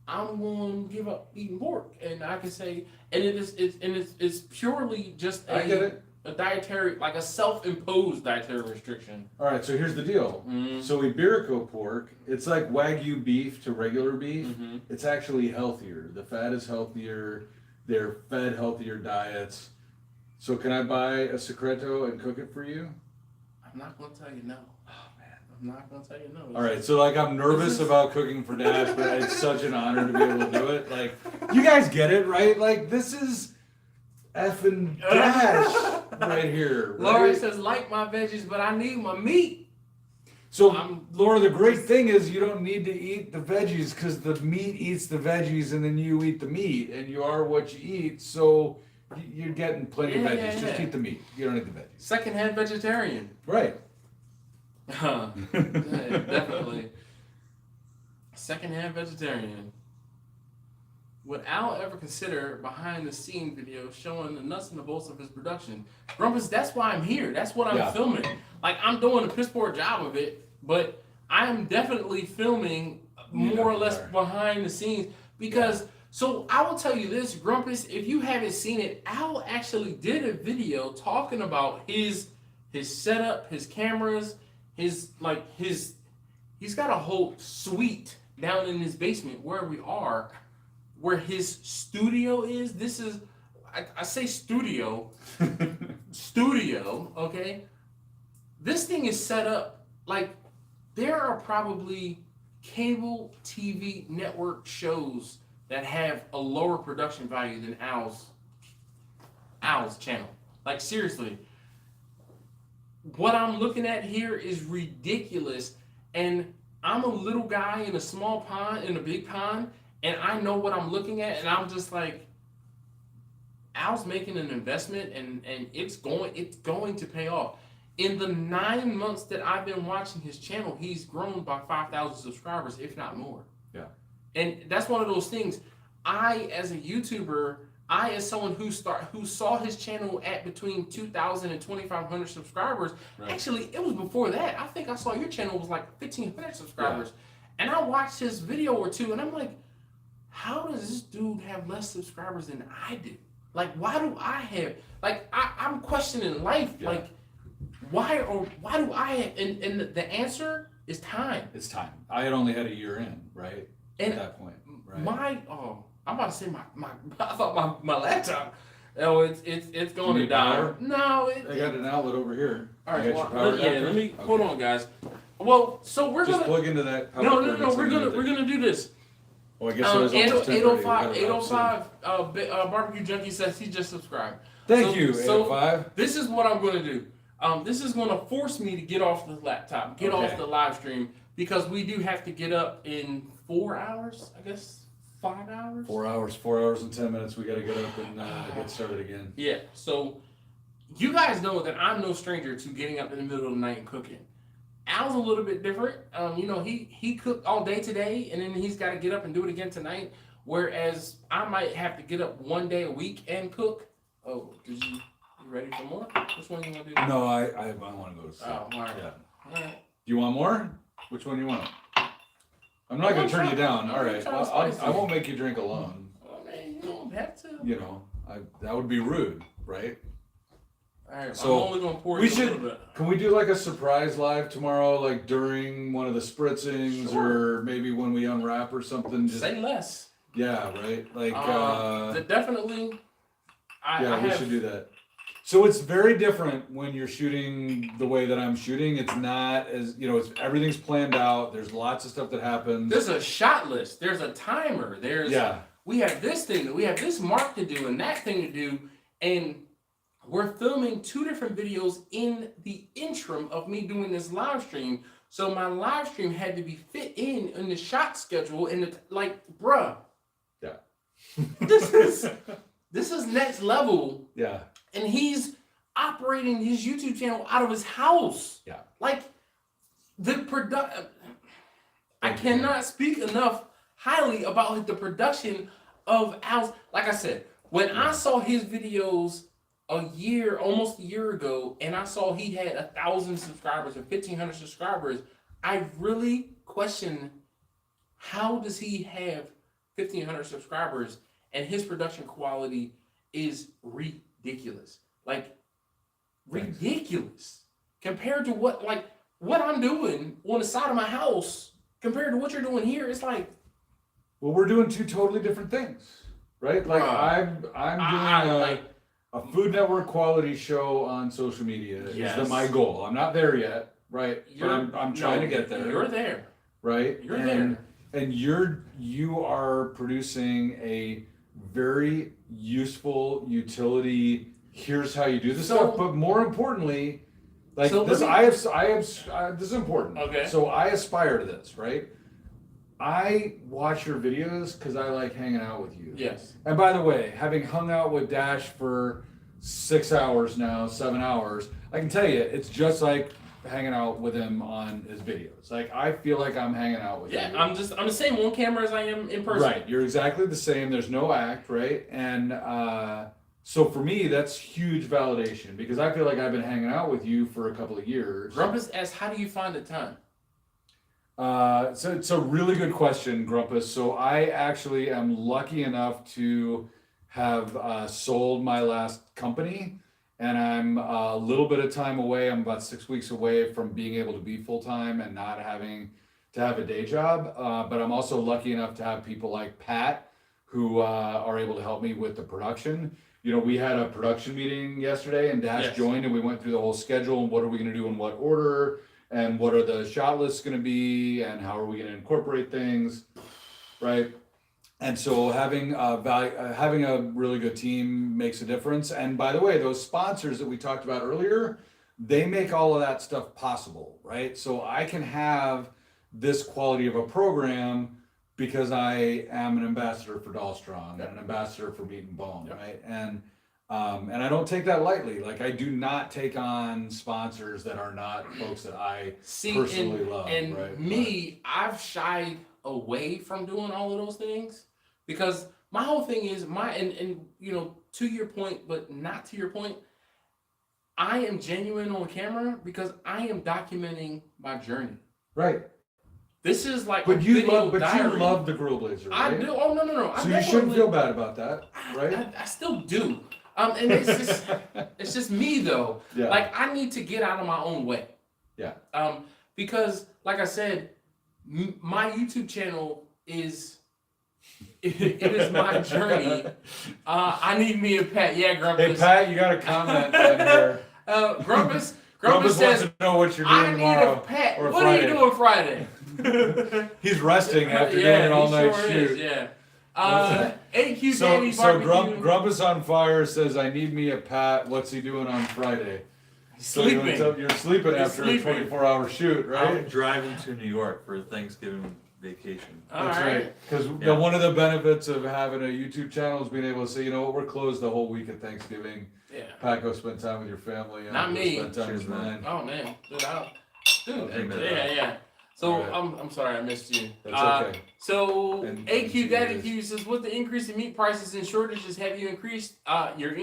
I'm going to give up eating pork, and I can say, and it's purely just a dietary, like a self-imposed dietary restriction. All right, so here's the deal. So Iberico pork, it's like Wagyu beef to regular beef. It's actually healthier. The fat is healthier. They're fed healthier diets. So can I buy a secreto and cook it for you? I'm not going to tell you no. I'm not going to tell you no. All right, so like I'm nervous about cooking for Dash, but it's such an honor to be able to do it. Like, you guys get it, right? Like, this is effing Dash right here. Right? Laura says, like my veggies, but I need my meat. So, Laura, the great thing is you don't need to eat the veggies because the meat eats the veggies and then you eat the meat and you are what you eat. So you're getting plenty of veggies. Just eat the meat. You don't need the veggies. Secondhand vegetarian. Right. Definitely. Secondhand vegetarian. Would Al ever consider behind the scene video showing the nuts and the bolts of his production? Grumpus, that's why I'm here. That's what I'm filming. Like, I'm doing a piss poor job of it, but I am definitely filming more or less behind the scenes because, so I will tell you this, Grumpus, if you haven't seen it, Al actually did a video talking about his setup, his cameras, he's got a whole suite down in his basement where we are, where his studio is. This is, I say studio, okay? This thing is set up like there are probably cable TV network shows that have a lower production value than Al's channel. Like, seriously. What I'm looking at here is ridiculous, and I'm a little guy in a small pond, in a big pond, and I know what I'm looking at, and I'm just like, Al's making an investment, and it's going to pay off. In the 9 months that I've been watching his channel, he's grown by 5,000 subscribers, if not more. Yeah. And that's one of those things. I, as a YouTuber, as someone who saw his channel at between 2,000 and 2,500 subscribers, actually, it was before that. I think I saw your channel was like 1,500 subscribers. And I watched his video or two, and I'm like, how does this dude have less subscribers than I do? Like, why do I have, like, I'm questioning life. Like, why do I have, and the answer is time. It's time. I had only had a year in, right? And at that point, right? I'm about to say I thought my laptop. Oh, it's going to die. Power? No, I got an outlet over here. All right, You got your power yeah. adapter? Let me Okay. hold on, guys. Well, so we're Just gonna plug into that. Power no. cord We're and gonna do this. Oh, I guess it was almost 805 10:30. Barbecue Junkie says he just subscribed. Thank you, 805. This is what I'm gonna do. This is gonna force me to get off the laptop, get off the live stream, because we do have to get up in 4 hours, I guess 5 hours. 4 hours, 4 hours and 10 minutes. We got to get up and get started again. Yeah. So you guys know that I'm no stranger to getting up in the middle of the night and cooking. Al's a little bit different. He cooked all day today, and then he's got to get up and do it again tonight. Whereas I might have to get up one day a week and cook. Oh, you ready for more? Which one you want to do? No, I want to go to sleep. Oh, all right. Yeah. All right. Do you want more? Which one do you want? I'm not going to turn you down. All right. Well, I won't make you drink alone. Oh, man, you don't have to. That would be rude, right? All right. So I'm only going to pour we you a should. little bit. Can we do like a surprise live tomorrow, like during one of the spritzings, Sure. or maybe when we unwrap or something? Just, Say less. yeah, right. Like, Definitely. we should do that. So it's very different when you're shooting the way that I'm shooting. It's not as everything's planned out. There's lots of stuff that happens. There's a shot list. There's a timer. We have this thing. We have this mark to do and that thing to do, and we're filming 2 different videos in the interim of me doing this live stream. So my live stream had to be fit in the shot schedule, and bruh. Yeah. This is next level. Yeah. And he's operating his YouTube channel out of his house. Yeah. Like the production. I cannot speak enough highly about the production of Al's. Like I said, when I saw his videos almost a year ago, and I saw he had 1,000 subscribers or 1,500 subscribers, I really questioned, how does he have 1,500 subscribers and his production quality is ridiculous. Like, ridiculous. Compared to what I'm doing on the side of my house, compared to what you're doing here, it's like... Well, we're doing 2 totally different things, right? Like, I'm doing a Food Network quality show on social media. Yes. Is my goal. I'm not there yet, right? But I'm trying to get there. You're there. Right? You're there. And you are producing a very useful utility. Here's how you do this stuff. But more importantly, this is important. Okay. So I aspire to this, right? I watch your videos because I like hanging out with you. Yes. And by the way, having hung out with Dash for 6 hours now, 7 hours, I can tell you, it's just like hanging out with him on his videos. Like, I feel like I'm hanging out with you. Yeah, I'm the same on camera as I am in person. Right, you're exactly the same. There's no act, right? And so for me, that's huge validation because I feel like I've been hanging out with you for a couple of years. Grumpus asks, how do you find the time? So it's a really good question, Grumpus. So I actually am lucky enough to have sold my last company, and I'm a little bit of time away. I'm about 6 weeks away from being able to be full-time and not having to have a day job. But I'm also lucky enough to have people like Pat who are able to help me with the production. We had a production meeting yesterday, and Dash joined, and we went through the whole schedule and what are we going to do in what order, and what are the shot lists going to be, and how are we going to incorporate things, right? And so having a really good team makes a difference. And by the way, those sponsors that we talked about earlier, they make all of that stuff possible, right? So I can have this quality of a program because I am an ambassador for Dahlstrom and an ambassador for Meat and Bone, right? And I don't take that lightly. Like, I do not take on sponsors that are not folks that I personally love. And right? I've shied away from doing all of those things because my whole thing is to your point, but not to your point, I am genuine on camera because I am documenting my journey. Right. This is like you love the Grill Blazer, right? I do. Oh no. So you shouldn't feel bad about that, right? I still do. And it's just me though. Yeah. Like, I need to get out of my own way. Yeah. Because like I said, my YouTube channel is it is my journey. I need me a pet. Yeah, Grumpus. Hey Pat, you got a comment in here. Grumpus Grumpus says, wants to know what you're doing I need tomorrow. a pet. or What Friday. are you doing Friday? He's resting after doing Yeah, an all he night sure shoot. is, yeah. AQ So Daddy Barbecue. Grumpus on Fire says, I need me a Pat. What's he doing on Friday? Sleeping. So you're sleeping after sleeping. a 24-hour shoot, right? I'm driving to New York for Thanksgiving vacation. All right. Because Yeah. one of the benefits of having a YouTube channel is being able to say, you know what, we're closed the whole week of Thanksgiving. Yeah. Pat, go spend time with your family. Not go me. Spend time Cheers, with man. mine. Oh man, dude, Amen. yeah. So All right. I'm sorry I missed you. That's okay. So And- AQ Daddy and- Q says, with the increase in meat prices and shortages, have you increased your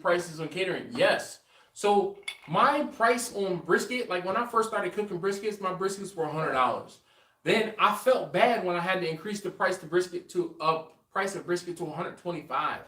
prices on catering? Yes. So my price on brisket, like when I first started cooking briskets, my briskets were $100. Then I felt bad when I had to increase the price of brisket to $125.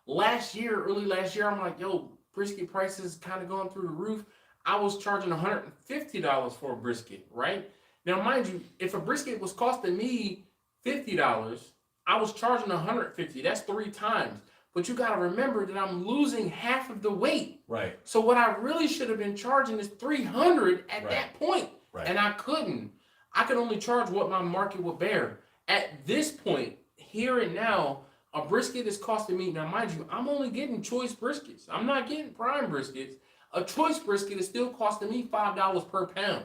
Early last year, I'm like, yo, brisket prices kind of going through the roof. I was charging $150 for a brisket, right? Now, mind you, if a brisket was costing me $50, I was charging $150. That's 3 times. But you got to remember that I'm losing half of the weight. Right. So what I really should have been charging is $300 at that point. Right. And I couldn't. I could only charge what my market would bear. At this point, here and now, a brisket is costing me, now mind you, I'm only getting choice briskets. I'm not getting prime briskets. A choice brisket is still costing me $5 per pound.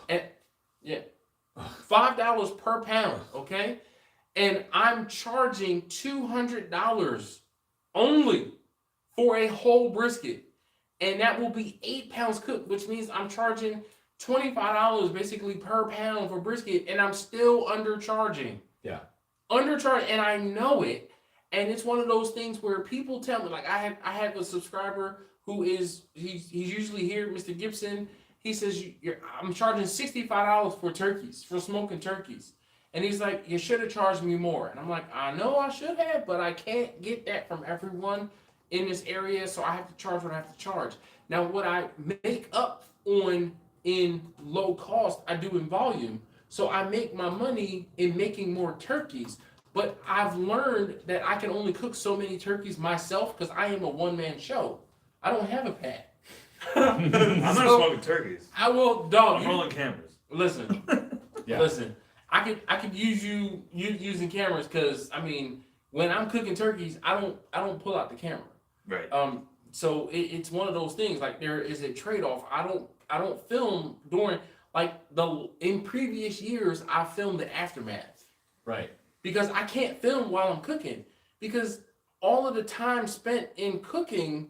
And yeah, $5 per pound, okay? And I'm charging $200 only for a whole brisket. And that will be 8 pounds cooked, which means I'm charging $25 basically per pound for brisket, and I'm still undercharging. Yeah. Undercharging, and I know it. And it's one of those things where people tell me, like I have a subscriber who is he's usually here, Mr. Gibson. He says I'm charging $65 for turkeys, for smoking turkeys. And he's like, you should have charged me more. And I'm like, I know I should have, but I can't get that from everyone in this area, so I have to charge what I have to charge. Now, what I make up on in low cost, I do in volume. So I make my money in making more turkeys. But I've learned that I can only cook so many turkeys myself because I am a one-man show. I don't have a pet. I'm not smoking turkeys. I will, dog. I'm rolling cameras. Listen, Yeah. listen. I could use you using cameras because I mean when I'm cooking turkeys, I don't pull out the camera. Right. So it's one of those things. Like there is a trade-off. I don't film during in previous years I filmed the aftermath. Right. Because I can't film while I'm cooking. Because all of the time spent in cooking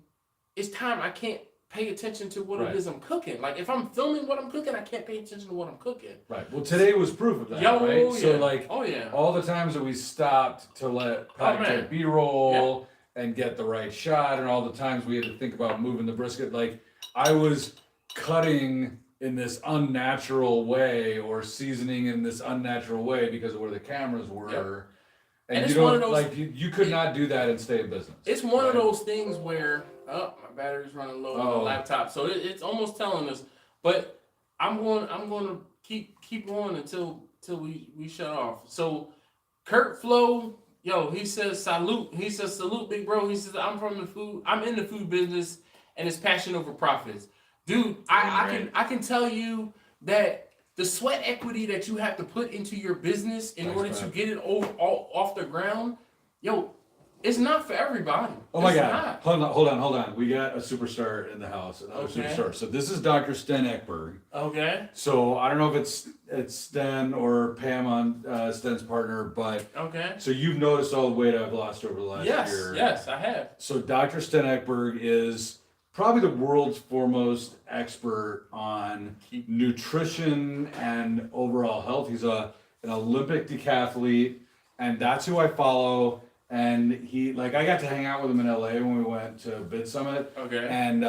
is time I can't pay attention to what Right. it is I'm cooking. Like if I'm filming what I'm cooking, I can't pay attention to what I'm cooking. Right. Well, today was proof of that, right? Yeah. So like Oh yeah. all the times that we stopped to let Pat man. get B-roll and get the right shot, and all the times we had to think about moving the brisket, like I was cutting in this unnatural way or seasoning in this unnatural way because of where the cameras were. Yep. And And you it's one don't of those- like you could not do that and stay in business. It's one of right? those things where my battery's running low on Oh. the laptop, so it's almost telling us. But I'm going to keep going until we shut off. So Kurt Flo, he says salute. He says salute, big bro. He says I'm in the food business, and it's passion over profits, dude. I can tell you that the sweat equity that you have to put into your business in order to get it off the ground, it's not for everybody. Oh my It's God! not. Hold on. We got a superstar in the house. Another Okay. superstar. So this is Dr. Sten Ekberg. Okay. So I don't know if it's Sten or Pam on Sten's partner, but Okay. so you've noticed all the weight I've lost over the last year. Yes, I have. So Dr. Sten Ekberg is probably the world's foremost expert on nutrition and overall health. He's an Olympic decathlete, and that's who I follow. And I got to hang out with him in LA when we went to Bid Summit. Okay. And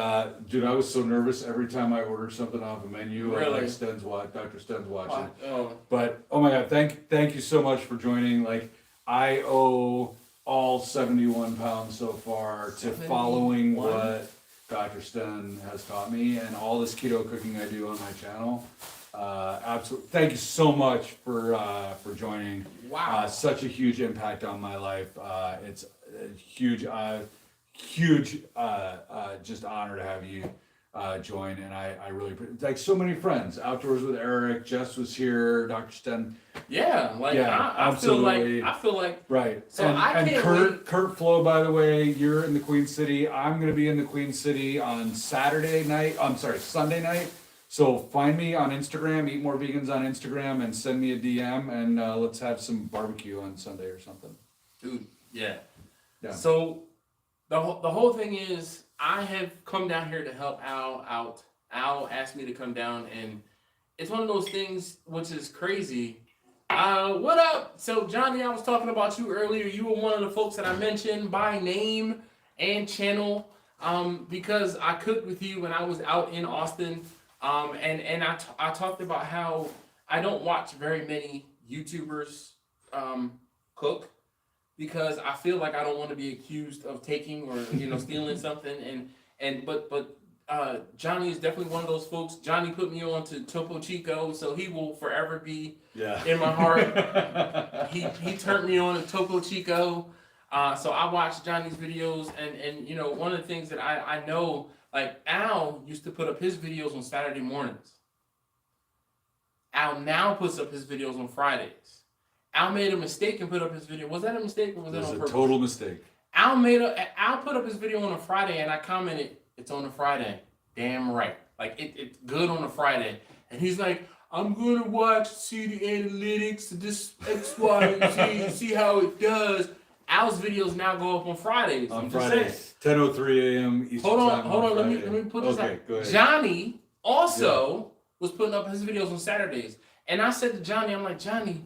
dude, I was so nervous every time I ordered something off a menu. Really? Like Dr. Sten's watching. Oh. But oh my God, thank you so much for joining. Like I owe all 71 pounds so far to following 71? what Dr. Sten has taught me and all this keto cooking I do on my channel. Absolutely. Thank you so much for joining. Wow. Such a huge impact on my life. It's a huge, just honor to have you join. And I really, like so many friends. Outdoors with Eric, Jess was here, Dr. Sten. Yeah, like Yeah, I feel absolutely. like Right. So I can't wait. Kurt Flo, by the way, you're in the Queen City. I'm going to be in the Queen City on Sunday night. So find me on Instagram, Eat More Vegans on Instagram, and send me a DM, and let's have some barbecue on Sunday or something. Dude, yeah. Yeah. So the whole thing is, I have come down here to help Al out. Al asked me to come down, and it's one of those things which is crazy. What up? So Johnny, I was talking about you earlier. You were one of the folks that I mentioned by name and channel, because I cooked with you when I was out in Austin. And I talked about how I don't watch very many YouTubers cook, because I feel like I don't want to be accused of taking or stealing something. But Johnny is definitely one of those folks. Johnny put me on to Topo Chico, so he will forever be in my heart. He turned me on to Topo Chico, so I watch Johnny's videos, and one of the things that I know. Like, Al used to put up his videos on Saturday mornings. Al now puts up his videos on Fridays. Al made a mistake and put up his video. Was that a mistake or was that on purpose? It was a total mistake. Al put up his video on a Friday, and I commented, "It's on a Friday." Damn right. Like, it's good on a Friday. And he's like, "I'm going to watch, see the analytics, this X, Y, and Z, see how it does." Al's videos now go up on Fridays. On Fridays, 10:03 a.m. Eastern time. Hold on. Let me put this out. Go ahead. Johnny also was putting up his videos on Saturdays, and I said to Johnny, I'm like, Johnny,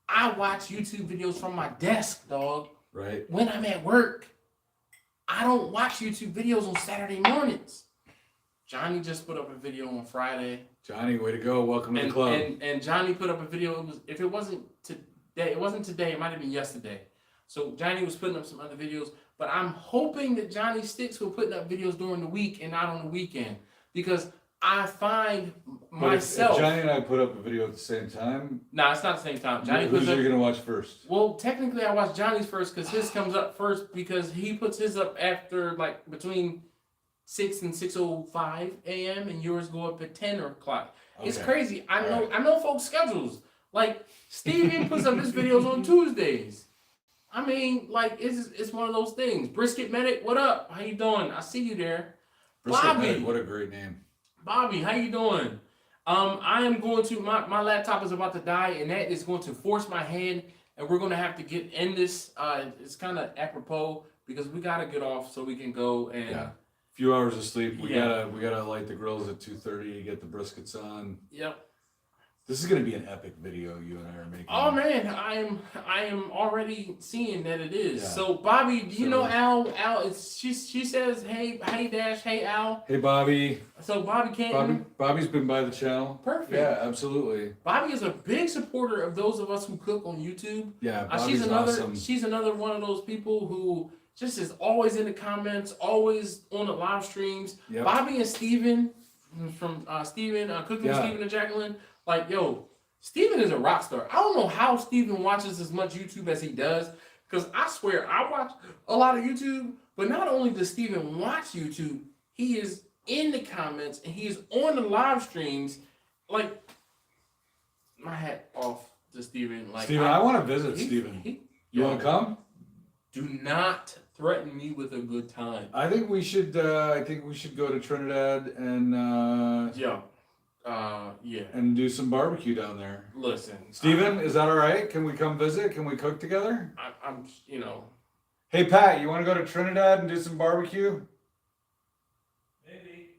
I watch YouTube videos from my desk, dog. Right. When I'm at work, I don't watch YouTube videos on Saturday mornings. Johnny just put up a video on Friday. Johnny, way to go! Welcome to the club. And Johnny put up a video. If it wasn't today, it might have been yesterday. So Johnny was putting up some other videos, but I'm hoping that Johnny sticks with putting up videos during the week and not on the weekend, because I find myself. If Johnny and I put up a video at the same time. No, it's not the same time. Johnny who's you gonna watch first? Well, technically, I watch Johnny's first because his comes up first, because he puts his up after between 6 and 6:05 a.m. and yours go up at 10 o'clock. Okay. It's crazy. I know folks' schedules. Like, Steven puts up his videos on Tuesdays. I mean, like, it's one of those things. Brisket Medic, what up? How you doing? I see you there. Brisket Bobby, Medic, what a great name. Bobby, how you doing? I am going to, my laptop is about to die, and that is going to force my hand, and we're going to have to get in this. It's kind of apropos, because we got to get off so we can go and... Yeah. A few hours of sleep. We gotta light the grills at 2:30, get the briskets on. Yep. This is gonna be an epic video you and I are making. Oh man, I am already seeing that it is. Yeah. So Bobby, do you know Al? Al, she says, hey Dash, hey Al. Hey Bobby. So Bobby can't. Bobby's been by the channel. Perfect. Yeah, absolutely. Bobby is a big supporter of those of us who cook on YouTube. Yeah, Bobby's awesome. She's another one of those people who just is always in the comments, always on the live streams. Yep. Bobby and Steven from Cooking with Steven and Jacqueline. Like, yo, Steven is a rock star. I don't know how Steven watches as much YouTube as he does, because I swear I watch a lot of YouTube, but not only does Steven watch YouTube, he is in the comments and he is on the live streams. Like, my hat off to Steven. Like, Steven, I want to visit Steven. You want to come? Do not threaten me with a good time. I think we should go to Trinidad and and do some barbecue down there. Listen, Steven, is that all right? Can we come visit? Can we cook together? I'm Hey Pat, you want to go to Trinidad and do some barbecue? Maybe.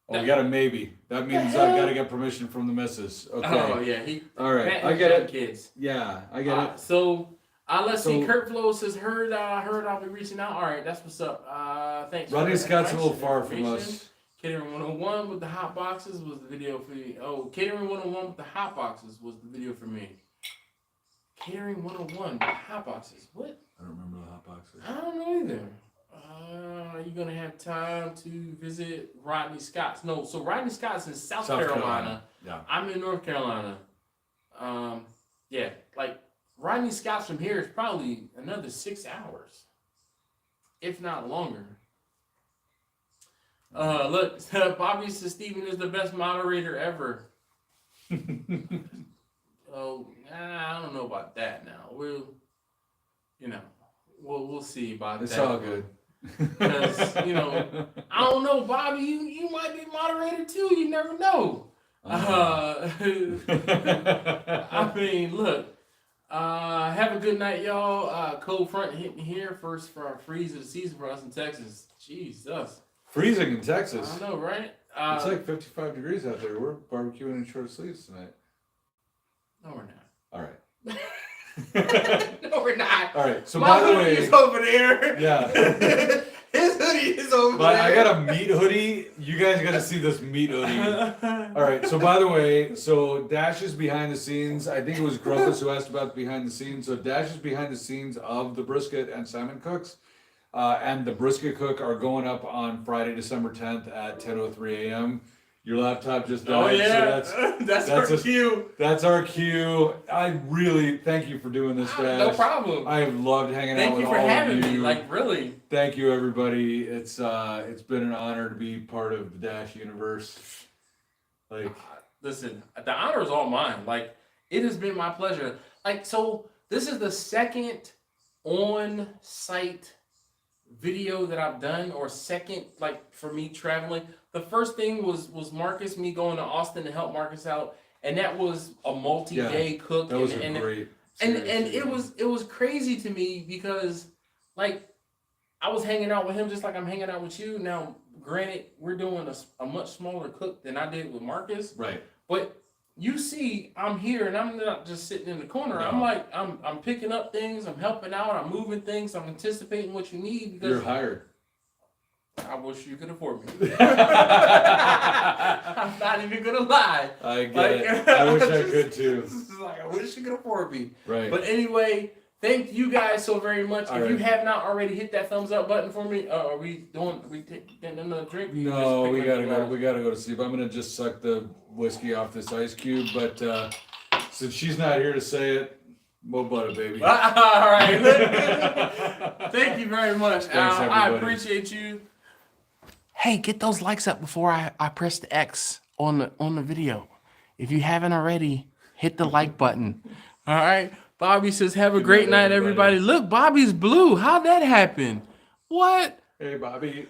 Oh, we got a maybe. That means I've got to get permission from the missus. Okay. Oh yeah, all right, Pat I get it. Kids. Yeah, I get it. So. Let's see. Kurt Flo says, heard I'll be reaching out. All right, that's what's up. Thanks. Rodney Scott's a little far from us. Catering 101 with the hot boxes was the video for me. Oh, Catering 101 with the hot boxes was the video for me. Catering 101 with hot boxes. What? I don't remember the hot boxes. I don't know either. Are you gonna have time to visit Rodney Scott's? No, so Rodney Scott's in South Carolina. Yeah. I'm in North Carolina. Yeah, like Rodney Scott's from here is probably another 6 hours, if not longer. Look, Bobby says Steven is the best moderator ever. Oh, I don't know about that now. We'll see about It's that. all good. Because, I don't know, Bobby, you might be moderator too. You never know. I mean, look, have a good night, y'all. Cold front hitting here first for our freeze of the season for us in Texas. Jesus. Freezing in Texas. I know, right? It's like 55 degrees out there. We're barbecuing in short sleeves tonight. No, we're not. All right. No, we're not. All right. So My by the hoodie way, is over there. yeah. His hoodie is over But there. I got a meat hoodie. You guys got to see this meat hoodie. All right. So by the way, so Dash is behind the scenes. I think it was Grumpus who asked about behind the scenes. So Dash is behind the scenes of the brisket and Simon Cooks. And the brisket cook are going up on Friday, December 10th at 10:03 a.m. Your laptop just died. Oh yeah, So that's our cue. That's our cue. I really thank you for doing this, Dash. No problem. I have loved hanging out Thank with you for all having of you. me. Like really. Thank you, everybody. It's been an honor to be part of the Dash universe. Like, Listen, the honor is all mine. Like, it has been my pleasure. Like, so this is the second on-site video that I've done, or second, like, for me traveling. The first thing was Marcus, me going to Austin to help Marcus out, and that was a multi-day cook. that was and great. And it was crazy to me because, like, I was hanging out with him just like I'm hanging out with you. Now, granted, we're doing a much smaller cook than I did with Marcus. Right. But you see, I'm here and I'm not just sitting in the corner. No. I'm like, I'm picking up things, I'm helping out, I'm moving things, I'm anticipating what you need. Because You're hired. I wish you could afford me. I'm not even gonna lie. I get it. I wish I could too. Like, I wish you could afford me. Right. But anyway, thank you guys so very much. All if you right. have not already hit that thumbs up button for me, are we getting another drink? No, we gotta go. We gotta go to sleep. I'm gonna just suck the whiskey off this ice cube. But since she's not here to say it, we'll butt it, baby. All right. Thank you very much. Thanks, I everybody. appreciate you. Hey, get those likes up before I press the X on the video. If you haven't already, hit the like button. All right. Bobby says, have a great night, everybody. Look, Bobby's blue. How'd that happen? What? Hey, Bobby.